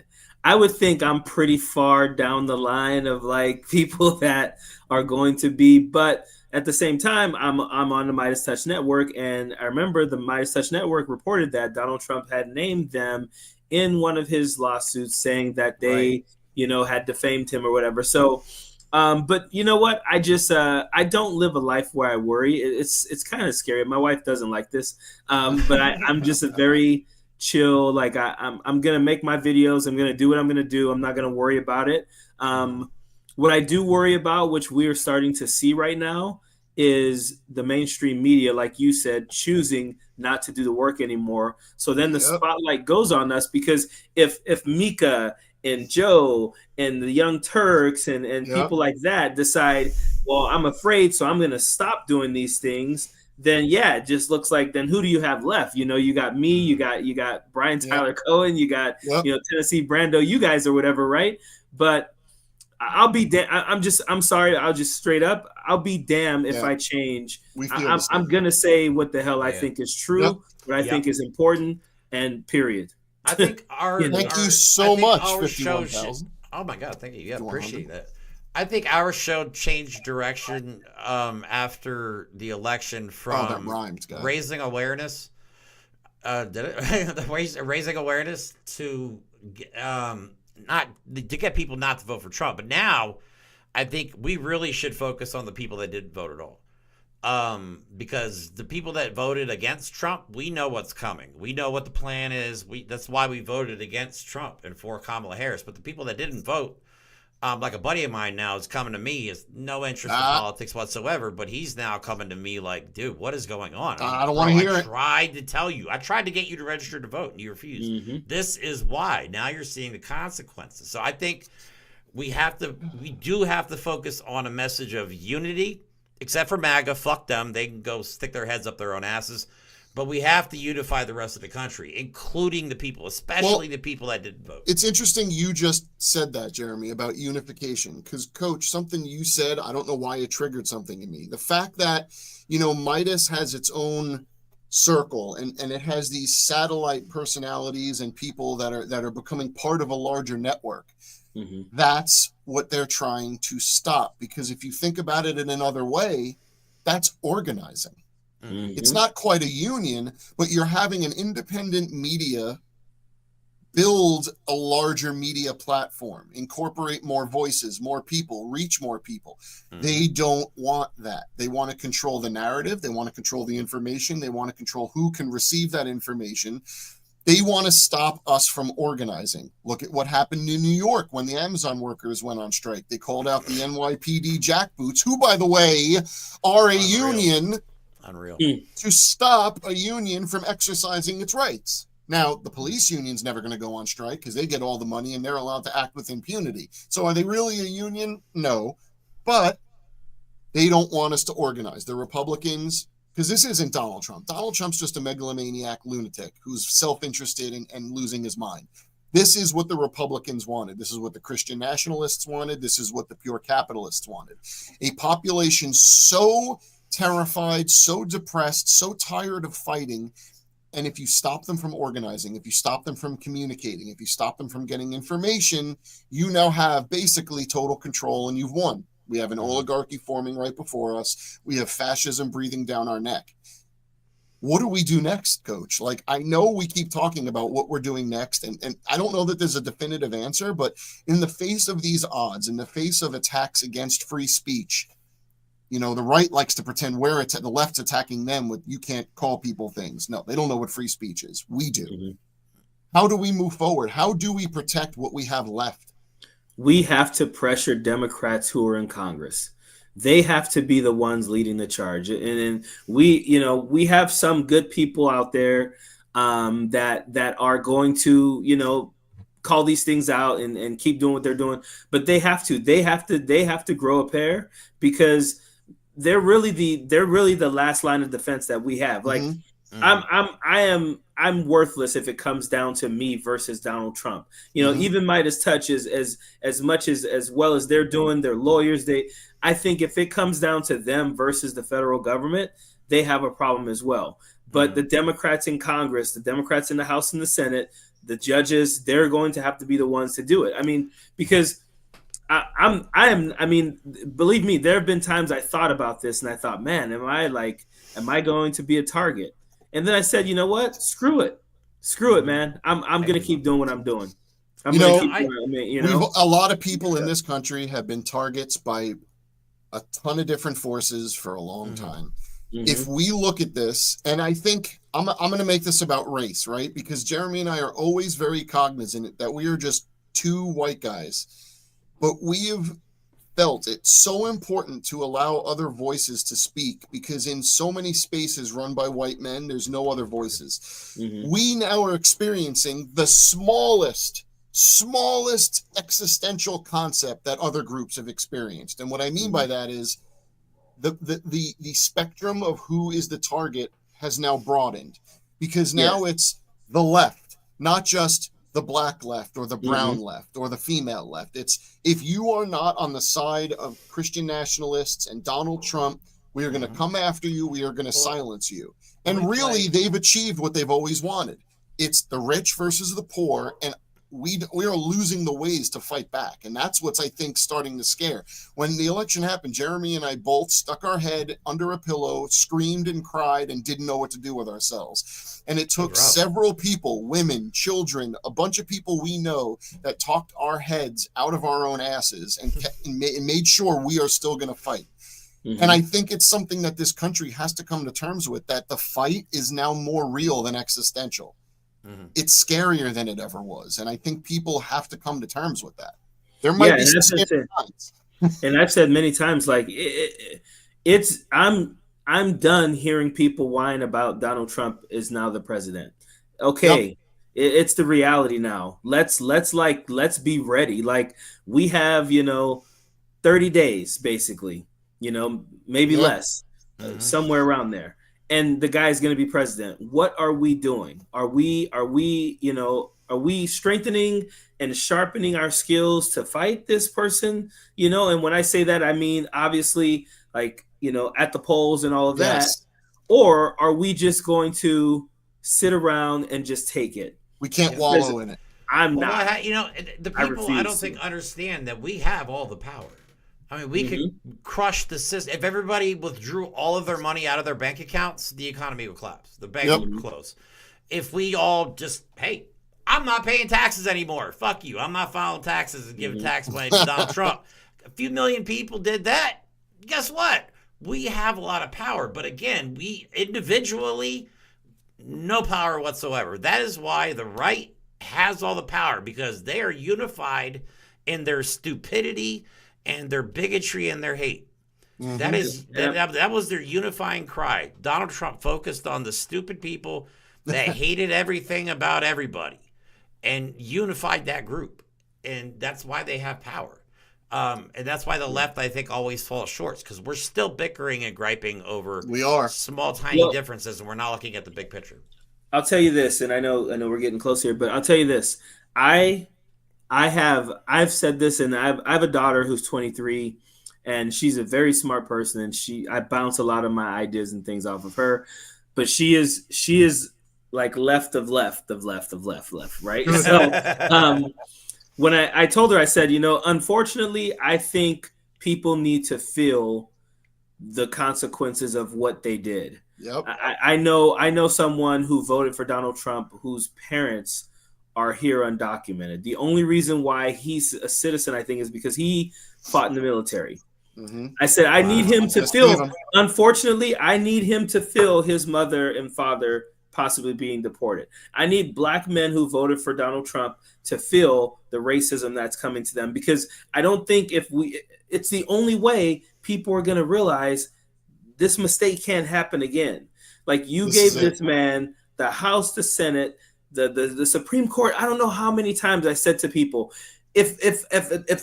I would think I'm pretty far down the line of like people that are going to be, but at the same time, I'm on the Midas Touch Network, and I remember the Midas Touch Network reported that Donald Trump had named them in one of his lawsuits, saying that they, had defamed him or whatever. So, but you know what? I just I don't live a life where I worry. It's kind of scary. My wife doesn't like this, but I'm just a very chill, like I'm gonna make my videos, I'm gonna do what I'm gonna do, I'm not gonna worry about it. What I do worry about, which we are starting to see right now, is the mainstream media, like you said, choosing not to do the work anymore. So then the spotlight goes on us, because if Mika and Joe and the Young Turks and people like that decide, well, I'm afraid, so I'm gonna stop doing these things, then it just looks like, then who do you have left? You got me, you got Brian Tyler Cohen, you got Tennessee Brando, you guys or whatever, right? But I'll be damn. I'm sorry. I'll just straight up. I'll be damned if I change. We feel I'm gonna say what the hell I think is true, what I think is important, and period. I think our thank you so much. Our show oh my God, thank you. Yeah, appreciate that. I think our show changed direction after the election from raising awareness. Did it raising awareness to not to get people not to vote for Trump, but now I think we really should focus on the people that didn't vote at all. Because the people that voted against Trump, we know what's coming. We know what the plan is. That's why we voted against Trump and for Kamala Harris. But the people that didn't vote, like a buddy of mine now is coming to me, he has no interest in politics whatsoever, but he's now coming to me like, dude, what is going on? I don't want to hear it. I tried to tell you. I tried to get you to register to vote, and you refused. Mm-hmm. This is why. Now you're seeing the consequences. So I think we do have to focus on a message of unity. Except for MAGA, fuck them. They can go stick their heads up their own asses. But we have to unify the rest of the country, including the people, especially the people that didn't vote. It's interesting you just said that, Jeremy, about unification. Because, Coach, something you said, I don't know why it triggered something in me. The fact that, Midas has its own circle and it has these satellite personalities and people that are becoming part of a larger network. Mm-hmm. That's what they're trying to stop, because if you think about it in another way, that's organizing. Mm-hmm. It's not quite a union, but you're having an independent media build a larger media platform, incorporate more voices, more people, reach more people. Mm-hmm. They don't want that. They want to control the narrative. They want to control the information. They want to control who can receive that information. They want to stop us from organizing. Look at what happened in New York when the Amazon workers went on strike. They called out the NYPD jackboots, who, by the way, are a union. Unreal. To stop a union from exercising its rights. Now, the police union's never going to go on strike because they get all the money and they're allowed to act with impunity. So are they really a union? No. But they don't want us to organize. The Republicans... Because this isn't Donald Trump. Donald Trump's just a megalomaniac lunatic who's self-interested and losing his mind. This is what the Republicans wanted. This is what the Christian nationalists wanted. This is what the pure capitalists wanted. A population so terrified, so depressed, so tired of fighting. And if you stop them from organizing, if you stop them from communicating, if you stop them from getting information, you now have basically total control and you've won. We have an oligarchy forming right before us. We have fascism breathing down our neck. What do we do next, Coach? Like, I know we keep talking about what we're doing next, and I don't know that there's a definitive answer, but in the face of these odds, in the face of attacks against free speech, the right likes to pretend the left's attacking them with you can't call people things. No, they don't know what free speech is. We do. Mm-hmm. How do we move forward? How do we protect what we have left? We have to pressure Democrats who are in Congress. They have to be the ones leading the charge. And we have some good people out there that are going to, call these things out and keep doing what they're doing. But they have to grow a pair, because they're really the last line of defense that we have. Like, mm-hmm. I'm worthless if it comes down to me versus Donald Trump. Even Midas Touch is as much as well as they're doing, their lawyers. I think if it comes down to them versus the federal government, they have a problem as well. But the Democrats in Congress, the Democrats in the House and the Senate, the judges, they're going to have to be the ones to do it. I mean, because believe me, there have been times I thought about this and I thought, man, am I going to be a target? And then I said, you know what? Screw it, man. I'm going to keep doing what I'm doing. A lot of people in this country have been targets by a ton of different forces for a long time. Mm-hmm. If we look at this, and I think I'm going to make this about race, right? Because Jeremy and I are always very cognizant that we are just two white guys, but we have felt it's so important to allow other voices to speak, because in so many spaces run by white men, there's no other voices. Mm-hmm. We now are experiencing the smallest existential concept that other groups have experienced. And what I mean by that is the spectrum of who is the target has now broadened, because now it's the left, not just the black left or the brown left or the female left. It's if you are not on the side of Christian nationalists and Donald Trump, we are going to come after you. We are going to silence you. And really, they've achieved what they've always wanted. It's the rich versus the poor, and we are losing the ways to fight back. And that's what's, I think, starting to scare. When the election happened, Jeremy and I both stuck our head under a pillow, screamed and cried, and didn't know what to do with ourselves. And it took several people, women, children, a bunch of people we know that talked our heads out of our own asses and made sure we are still going to fight. And I think it's something that this country has to come to terms with, that the fight is now more real than existential. It's scarier than it ever was. And I think people have to come to terms with that. There might be some scary times. And I've said many times, like, I'm done hearing people whine about Donald Trump is now the president. Okay. It's the reality now. Let's be ready. Like, we have, 30 days, basically, maybe less, somewhere around there. And the guy is going to be president. What are we doing? Are we strengthening and sharpening our skills to fight this person? And when I say that, I mean, obviously, like, at the polls and all of that. Or are we just going to sit around and just take it? We can't wallow in it. I'm not. The people I don't think understand that we have all the power. I mean, we could crush the system. If everybody withdrew all of their money out of their bank accounts, the economy would collapse. The bank would close. If we all just, hey, I'm not paying taxes anymore. Fuck you. I'm not filing taxes and giving tax money to Donald Trump. A few million people did that. Guess what? We have a lot of power. But again, we individually, no power whatsoever. That is why the right has all the power, because they are unified in their stupidity and their bigotry and their hate. That was their unifying cry. Donald Trump focused on the stupid people that hated everything about everybody and unified that group. And that's why they have power. And that's why the left, I think, always falls short, because we're still bickering and griping over small, tiny differences, and we're not looking at the big picture. I'll tell you this, and I know we're getting close here, but I'll tell you this. I've said this, and I have a daughter who's 23, and she's a very smart person, and I bounce a lot of my ideas and things off of her, but she is like left, right? So when I told her, I said, unfortunately, I think people need to feel the consequences of what they did. Yep. I know someone who voted for Donald Trump whose parents are here undocumented. The only reason why he's a citizen, I think, is because he fought in the military. I said, I need him to feel, unfortunately, I need him to feel his mother and father possibly being deported. I need black men who voted for Donald Trump to feel the racism that's coming to them, because I don't think it's the only way people are going to realize this mistake can't happen again. Like, you gave this man the House, the Senate, the Supreme Court. I don't know how many times I said to people, if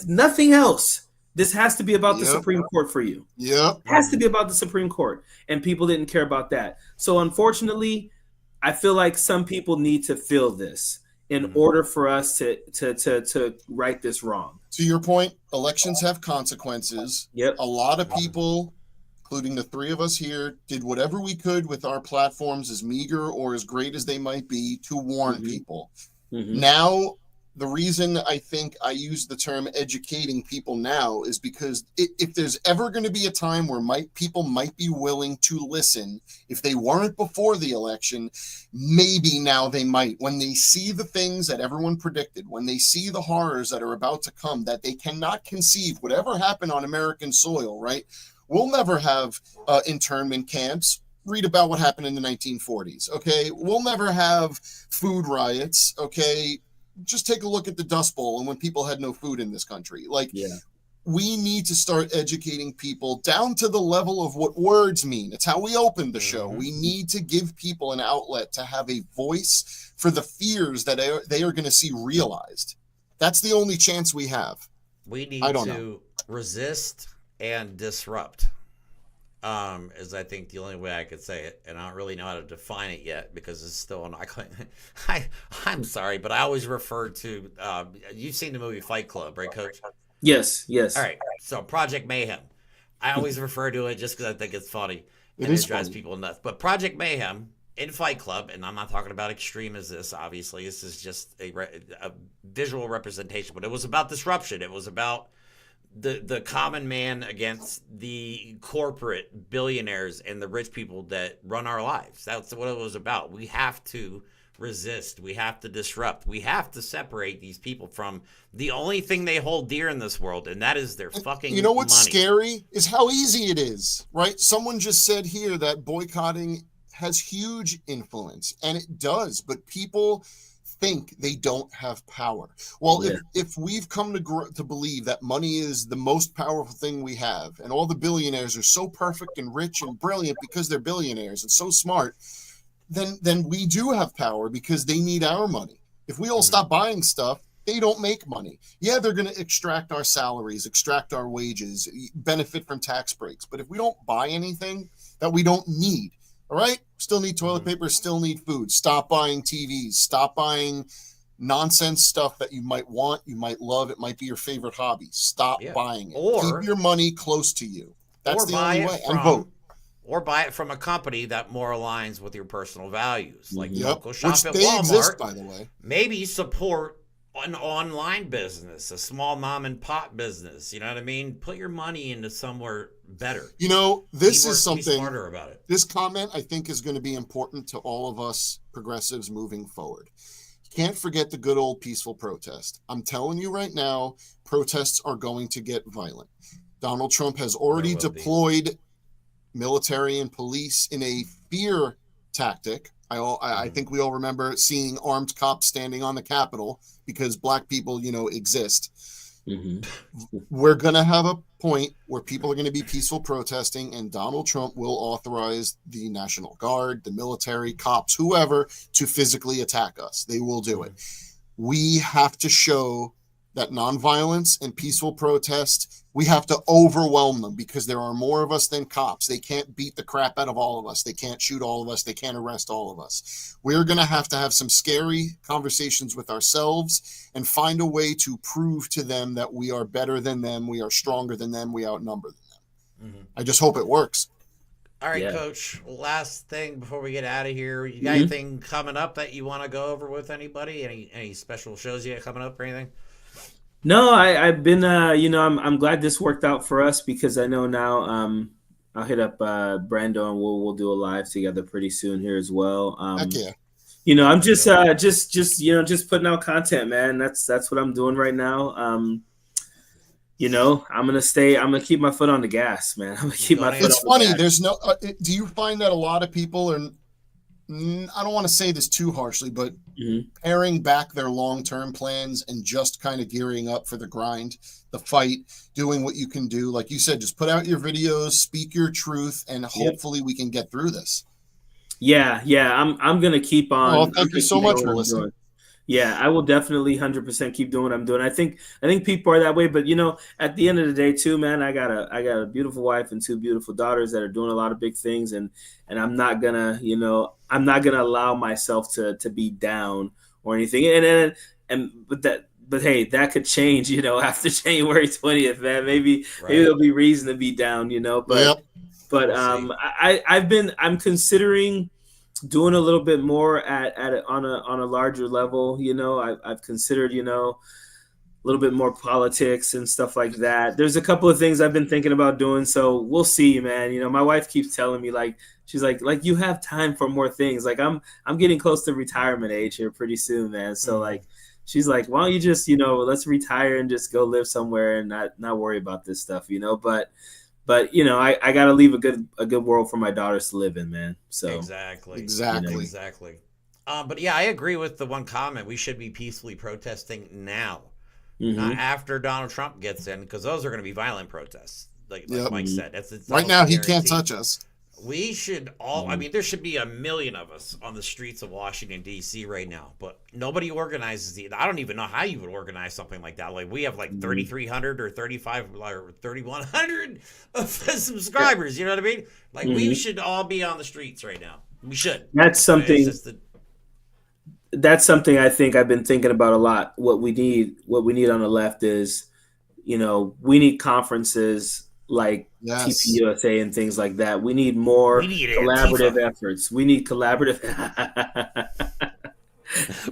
nothing else, this has to be about the Supreme Court for you. It has to be about the Supreme Court. And people didn't care about that. So unfortunately, I feel like some people need to feel this in order for us to right this wrong. To your point, elections have consequences. A lot of people, including the three of us here, did whatever we could with our platforms, as meager or as great as they might be, to warn people. Now, the reason I think I use the term educating people now is because if there's ever going to be a time where people might be willing to listen, if they weren't before the election, maybe now they might. When they see the things that everyone predicted, when they see the horrors that are about to come, that they cannot conceive, whatever happened on American soil, right? We'll never have internment camps. Read about what happened in the 1940s, okay? We'll never have food riots, okay? Just take a look at the Dust Bowl and when people had no food in this country. We need to start educating people down to the level of what words mean. It's how we opened the show. We need to give people an outlet to have a voice for the fears that they are going to see realized. That's the only chance we have. We need to resist and disrupt. is I think the only way I could say it, and I don't really know how to define it yet because it's still an I'm sorry, but I always refer to you've seen the movie Fight Club, right, Coach? Yes, yes. All right, so Project Mayhem. I always refer to it just because I think it's funny and it drives people nuts. But Project Mayhem in Fight Club, and I'm not talking about extreme as this, obviously. This is just a visual representation, but it was about disruption. It was about the common man against the corporate billionaires and the rich people that run our lives. That's what it was about. We have to resist. We have to disrupt. We have to separate these people from the only thing they hold dear in this world, and that is their fucking You know what's money. scary is how easy it is, right? Someone just said here that boycotting has huge influence, and it does, but people think they don't have power. Well, if we've come to believe that money is the most powerful thing we have, and all the billionaires are so perfect and rich and brilliant because they're billionaires and so smart, then we do have power because they need our money. If we all stop buying stuff, they don't make money. Yeah, they're going to extract our salaries, extract our wages, benefit from tax breaks. But if we don't buy anything that we don't need, all right, still need toilet paper, still need food. Stop buying TVs. Stop buying nonsense stuff that you might want, you might love. It might be your favorite hobby. Stop buying it. Or keep your money close to you. That's the only way. And vote. Or buy it from a company that more aligns with your personal values, like the local shop Which at they Walmart. exist, by the way. Maybe support an online business, a small mom and pop business. You know what I mean? Put your money into somewhere better. You know, this is Be something. smarter about it. This comment, I think, is going to be important to all of us progressives moving forward. Can't forget the good old peaceful protest. I'm telling you right now, protests are going to get violent. Donald Trump has already deployed military and police in a fear tactic. I think we all remember seeing armed cops standing on the Capitol because black people, exist. We're going to have a point where people are going to be peaceful protesting, and Donald Trump will authorize the National Guard, the military, cops, whoever, to physically attack us. They will do it. We have to show that nonviolence and peaceful protest, we have to overwhelm them because there are more of us than cops. They can't beat the crap out of all of us. They can't shoot all of us. They can't arrest all of us. We're going to have some scary conversations with ourselves and find a way to prove to them that we are better than them. We are stronger than them. We outnumber them. I just hope it works. All right, Coach, last thing before we get out of here. You got anything coming up that you want to go over with anybody? Any special shows you got coming up or anything? No, I've been, I'm glad this worked out for us because I know now I'll hit up Brando and we'll do a live together pretty soon here as well. Heck yeah. I'm just putting out content, man. That's what I'm doing right now. I'm gonna keep my foot on the gas, man. I'm gonna keep my foot. It's funny. There's no. Do you find that a lot of people are? I don't want to say this too harshly, but paring back their long-term plans and just kind of gearing up for the grind, the fight, doing what you can do. Like you said, just put out your videos, speak your truth, and hopefully we can get through this. Yeah. I'm gonna keep on. Oh, thank you so much for listening. Yeah, I will definitely 100% keep doing what I'm doing. I think people are that way, but at the end of the day too, man, I got a beautiful wife and two beautiful daughters that are doing a lot of big things, and I'm not gonna allow myself to be down or anything. But hey, that could change, after January 20th, man. Maybe there'll be reason to be down, But I'm considering doing a little bit more on a larger level. I've considered, a little bit more politics and stuff like that. There's a couple of things I've been thinking about doing. So we'll see, man. My wife keeps telling me she's like, you have time for more things. Like I'm getting close to retirement age here pretty soon, man. So she's like, why don't you just, let's retire and just go live somewhere and not worry about this stuff, But I got to leave a good world for my daughters to live in, man. So exactly. But yeah, I agree with the one comment. We should be peacefully protesting now, not after Donald Trump gets in, because those are going to be violent protests. Like Mike said, it's right now he can't touch us. We should all, I mean, there should be 1 million of us on the streets of Washington, D.C. right now, but nobody organizes I don't even know how you would organize something like that. Like, we have like 3,300 or 3,500 or 3,100 subscribers, you know what I mean? Like, we should all be on the streets right now. We should. That's something. That's something I think I've been thinking about a lot. What we need on the left is, we need conferences like TPUSA and things like that. We need more collaborative efforts. We need collaborative.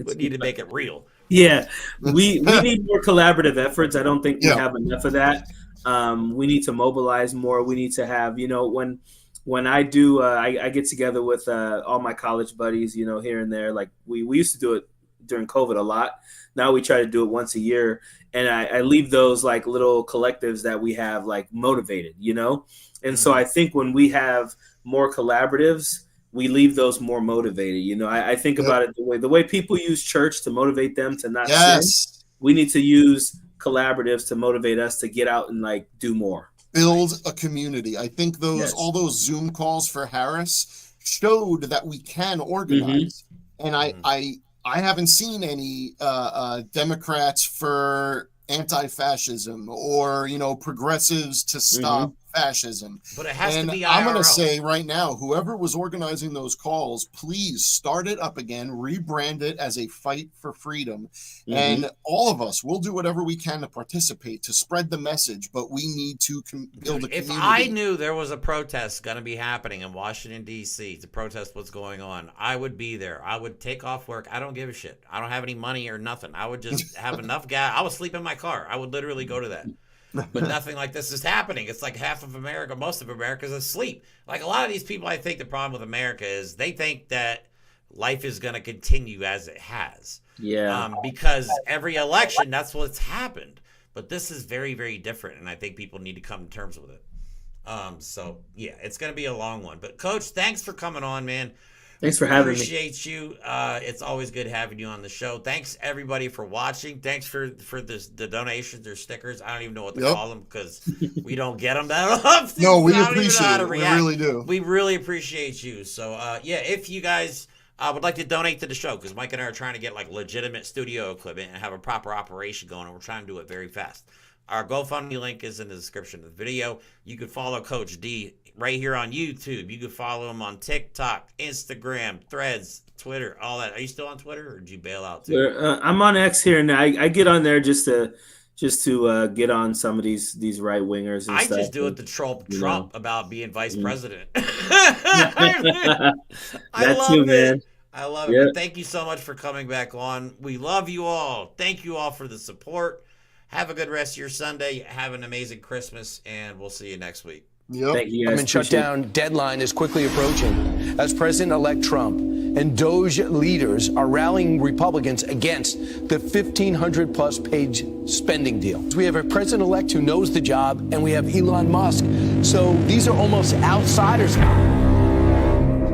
We need to make it real. Yeah, we need more collaborative efforts. I don't think we have enough of that. We need to mobilize more. We need to have, when I do, I get together with all my college buddies, here and there. Like we used to do it during COVID a lot. Now we try to do it once a year. And I leave those like little collectives that we have like motivated, And so I think when we have more collaboratives, we leave those more motivated. I think about it the way people use church to motivate them to not sin. We need to use collaboratives to motivate us to get out and like do more. Build a community. I think all those Zoom calls for Harris showed that we can organize. And I haven't seen any Democrats for anti-fascism or progressives to stop fascism. But it has to be IRL. I'm going to say right now, whoever was organizing those calls, please start it up again, rebrand it as a fight for freedom. And all of us will do whatever we can to participate, to spread the message, but we need to build a community. If I knew there was a protest going to be happening in Washington, D.C. to protest what's going on, I would be there. I would take off work. I don't give a shit. I don't have any money or nothing. I would just have enough gas. I would sleep in my car. I would literally go to that. But nothing like this is happening. It's like half of America, most of America is asleep. Like a lot of these people, I think the problem with America is they think that life is going to continue as it has. Yeah. Because every election, that's what's happened. But this is very, very different, and I think people need to come to terms with it. So, yeah, it's going to be a long one. But, Coach, thanks for coming on, man. Thanks for having me. Appreciate you. It's always good having you on the show. Thanks everybody for watching. Thanks for the donations or stickers. I don't even know what to call them because we don't get them that often. No, we appreciate it. We really do. We really appreciate you. So if you guys would like to donate to the show, because Mike and I are trying to get like legitimate studio equipment and have a proper operation going, and we're trying to do it very fast. Our GoFundMe link is in the description of the video. You can follow Coach D right here on YouTube. You can follow him on TikTok, Instagram, Threads, Twitter, all that. Are you still on Twitter, or did you bail out too? I'm on X here now. I get on there just to get on some of these right wingers and stuff. I just do it to troll Trump about being vice president. I love it, man. I love it. But thank you so much for coming back on. We love you all. Thank you all for the support. Have a good rest of your Sunday. Have an amazing Christmas, and we'll see you next week. Thank you guys. Government shutdown deadline is quickly approaching as President-elect Trump and Doge leaders are rallying Republicans against the 1,500-plus page spending deal. We have a president-elect who knows the job, and we have Elon Musk. So these are almost outsiders now.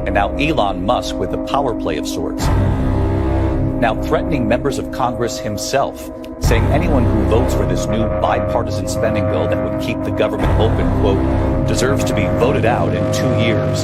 And now Elon Musk with a power play of sorts. Now threatening members of Congress himself, saying anyone who votes for this new bipartisan spending bill that would keep the government open, quote, deserves to be voted out in 2 years.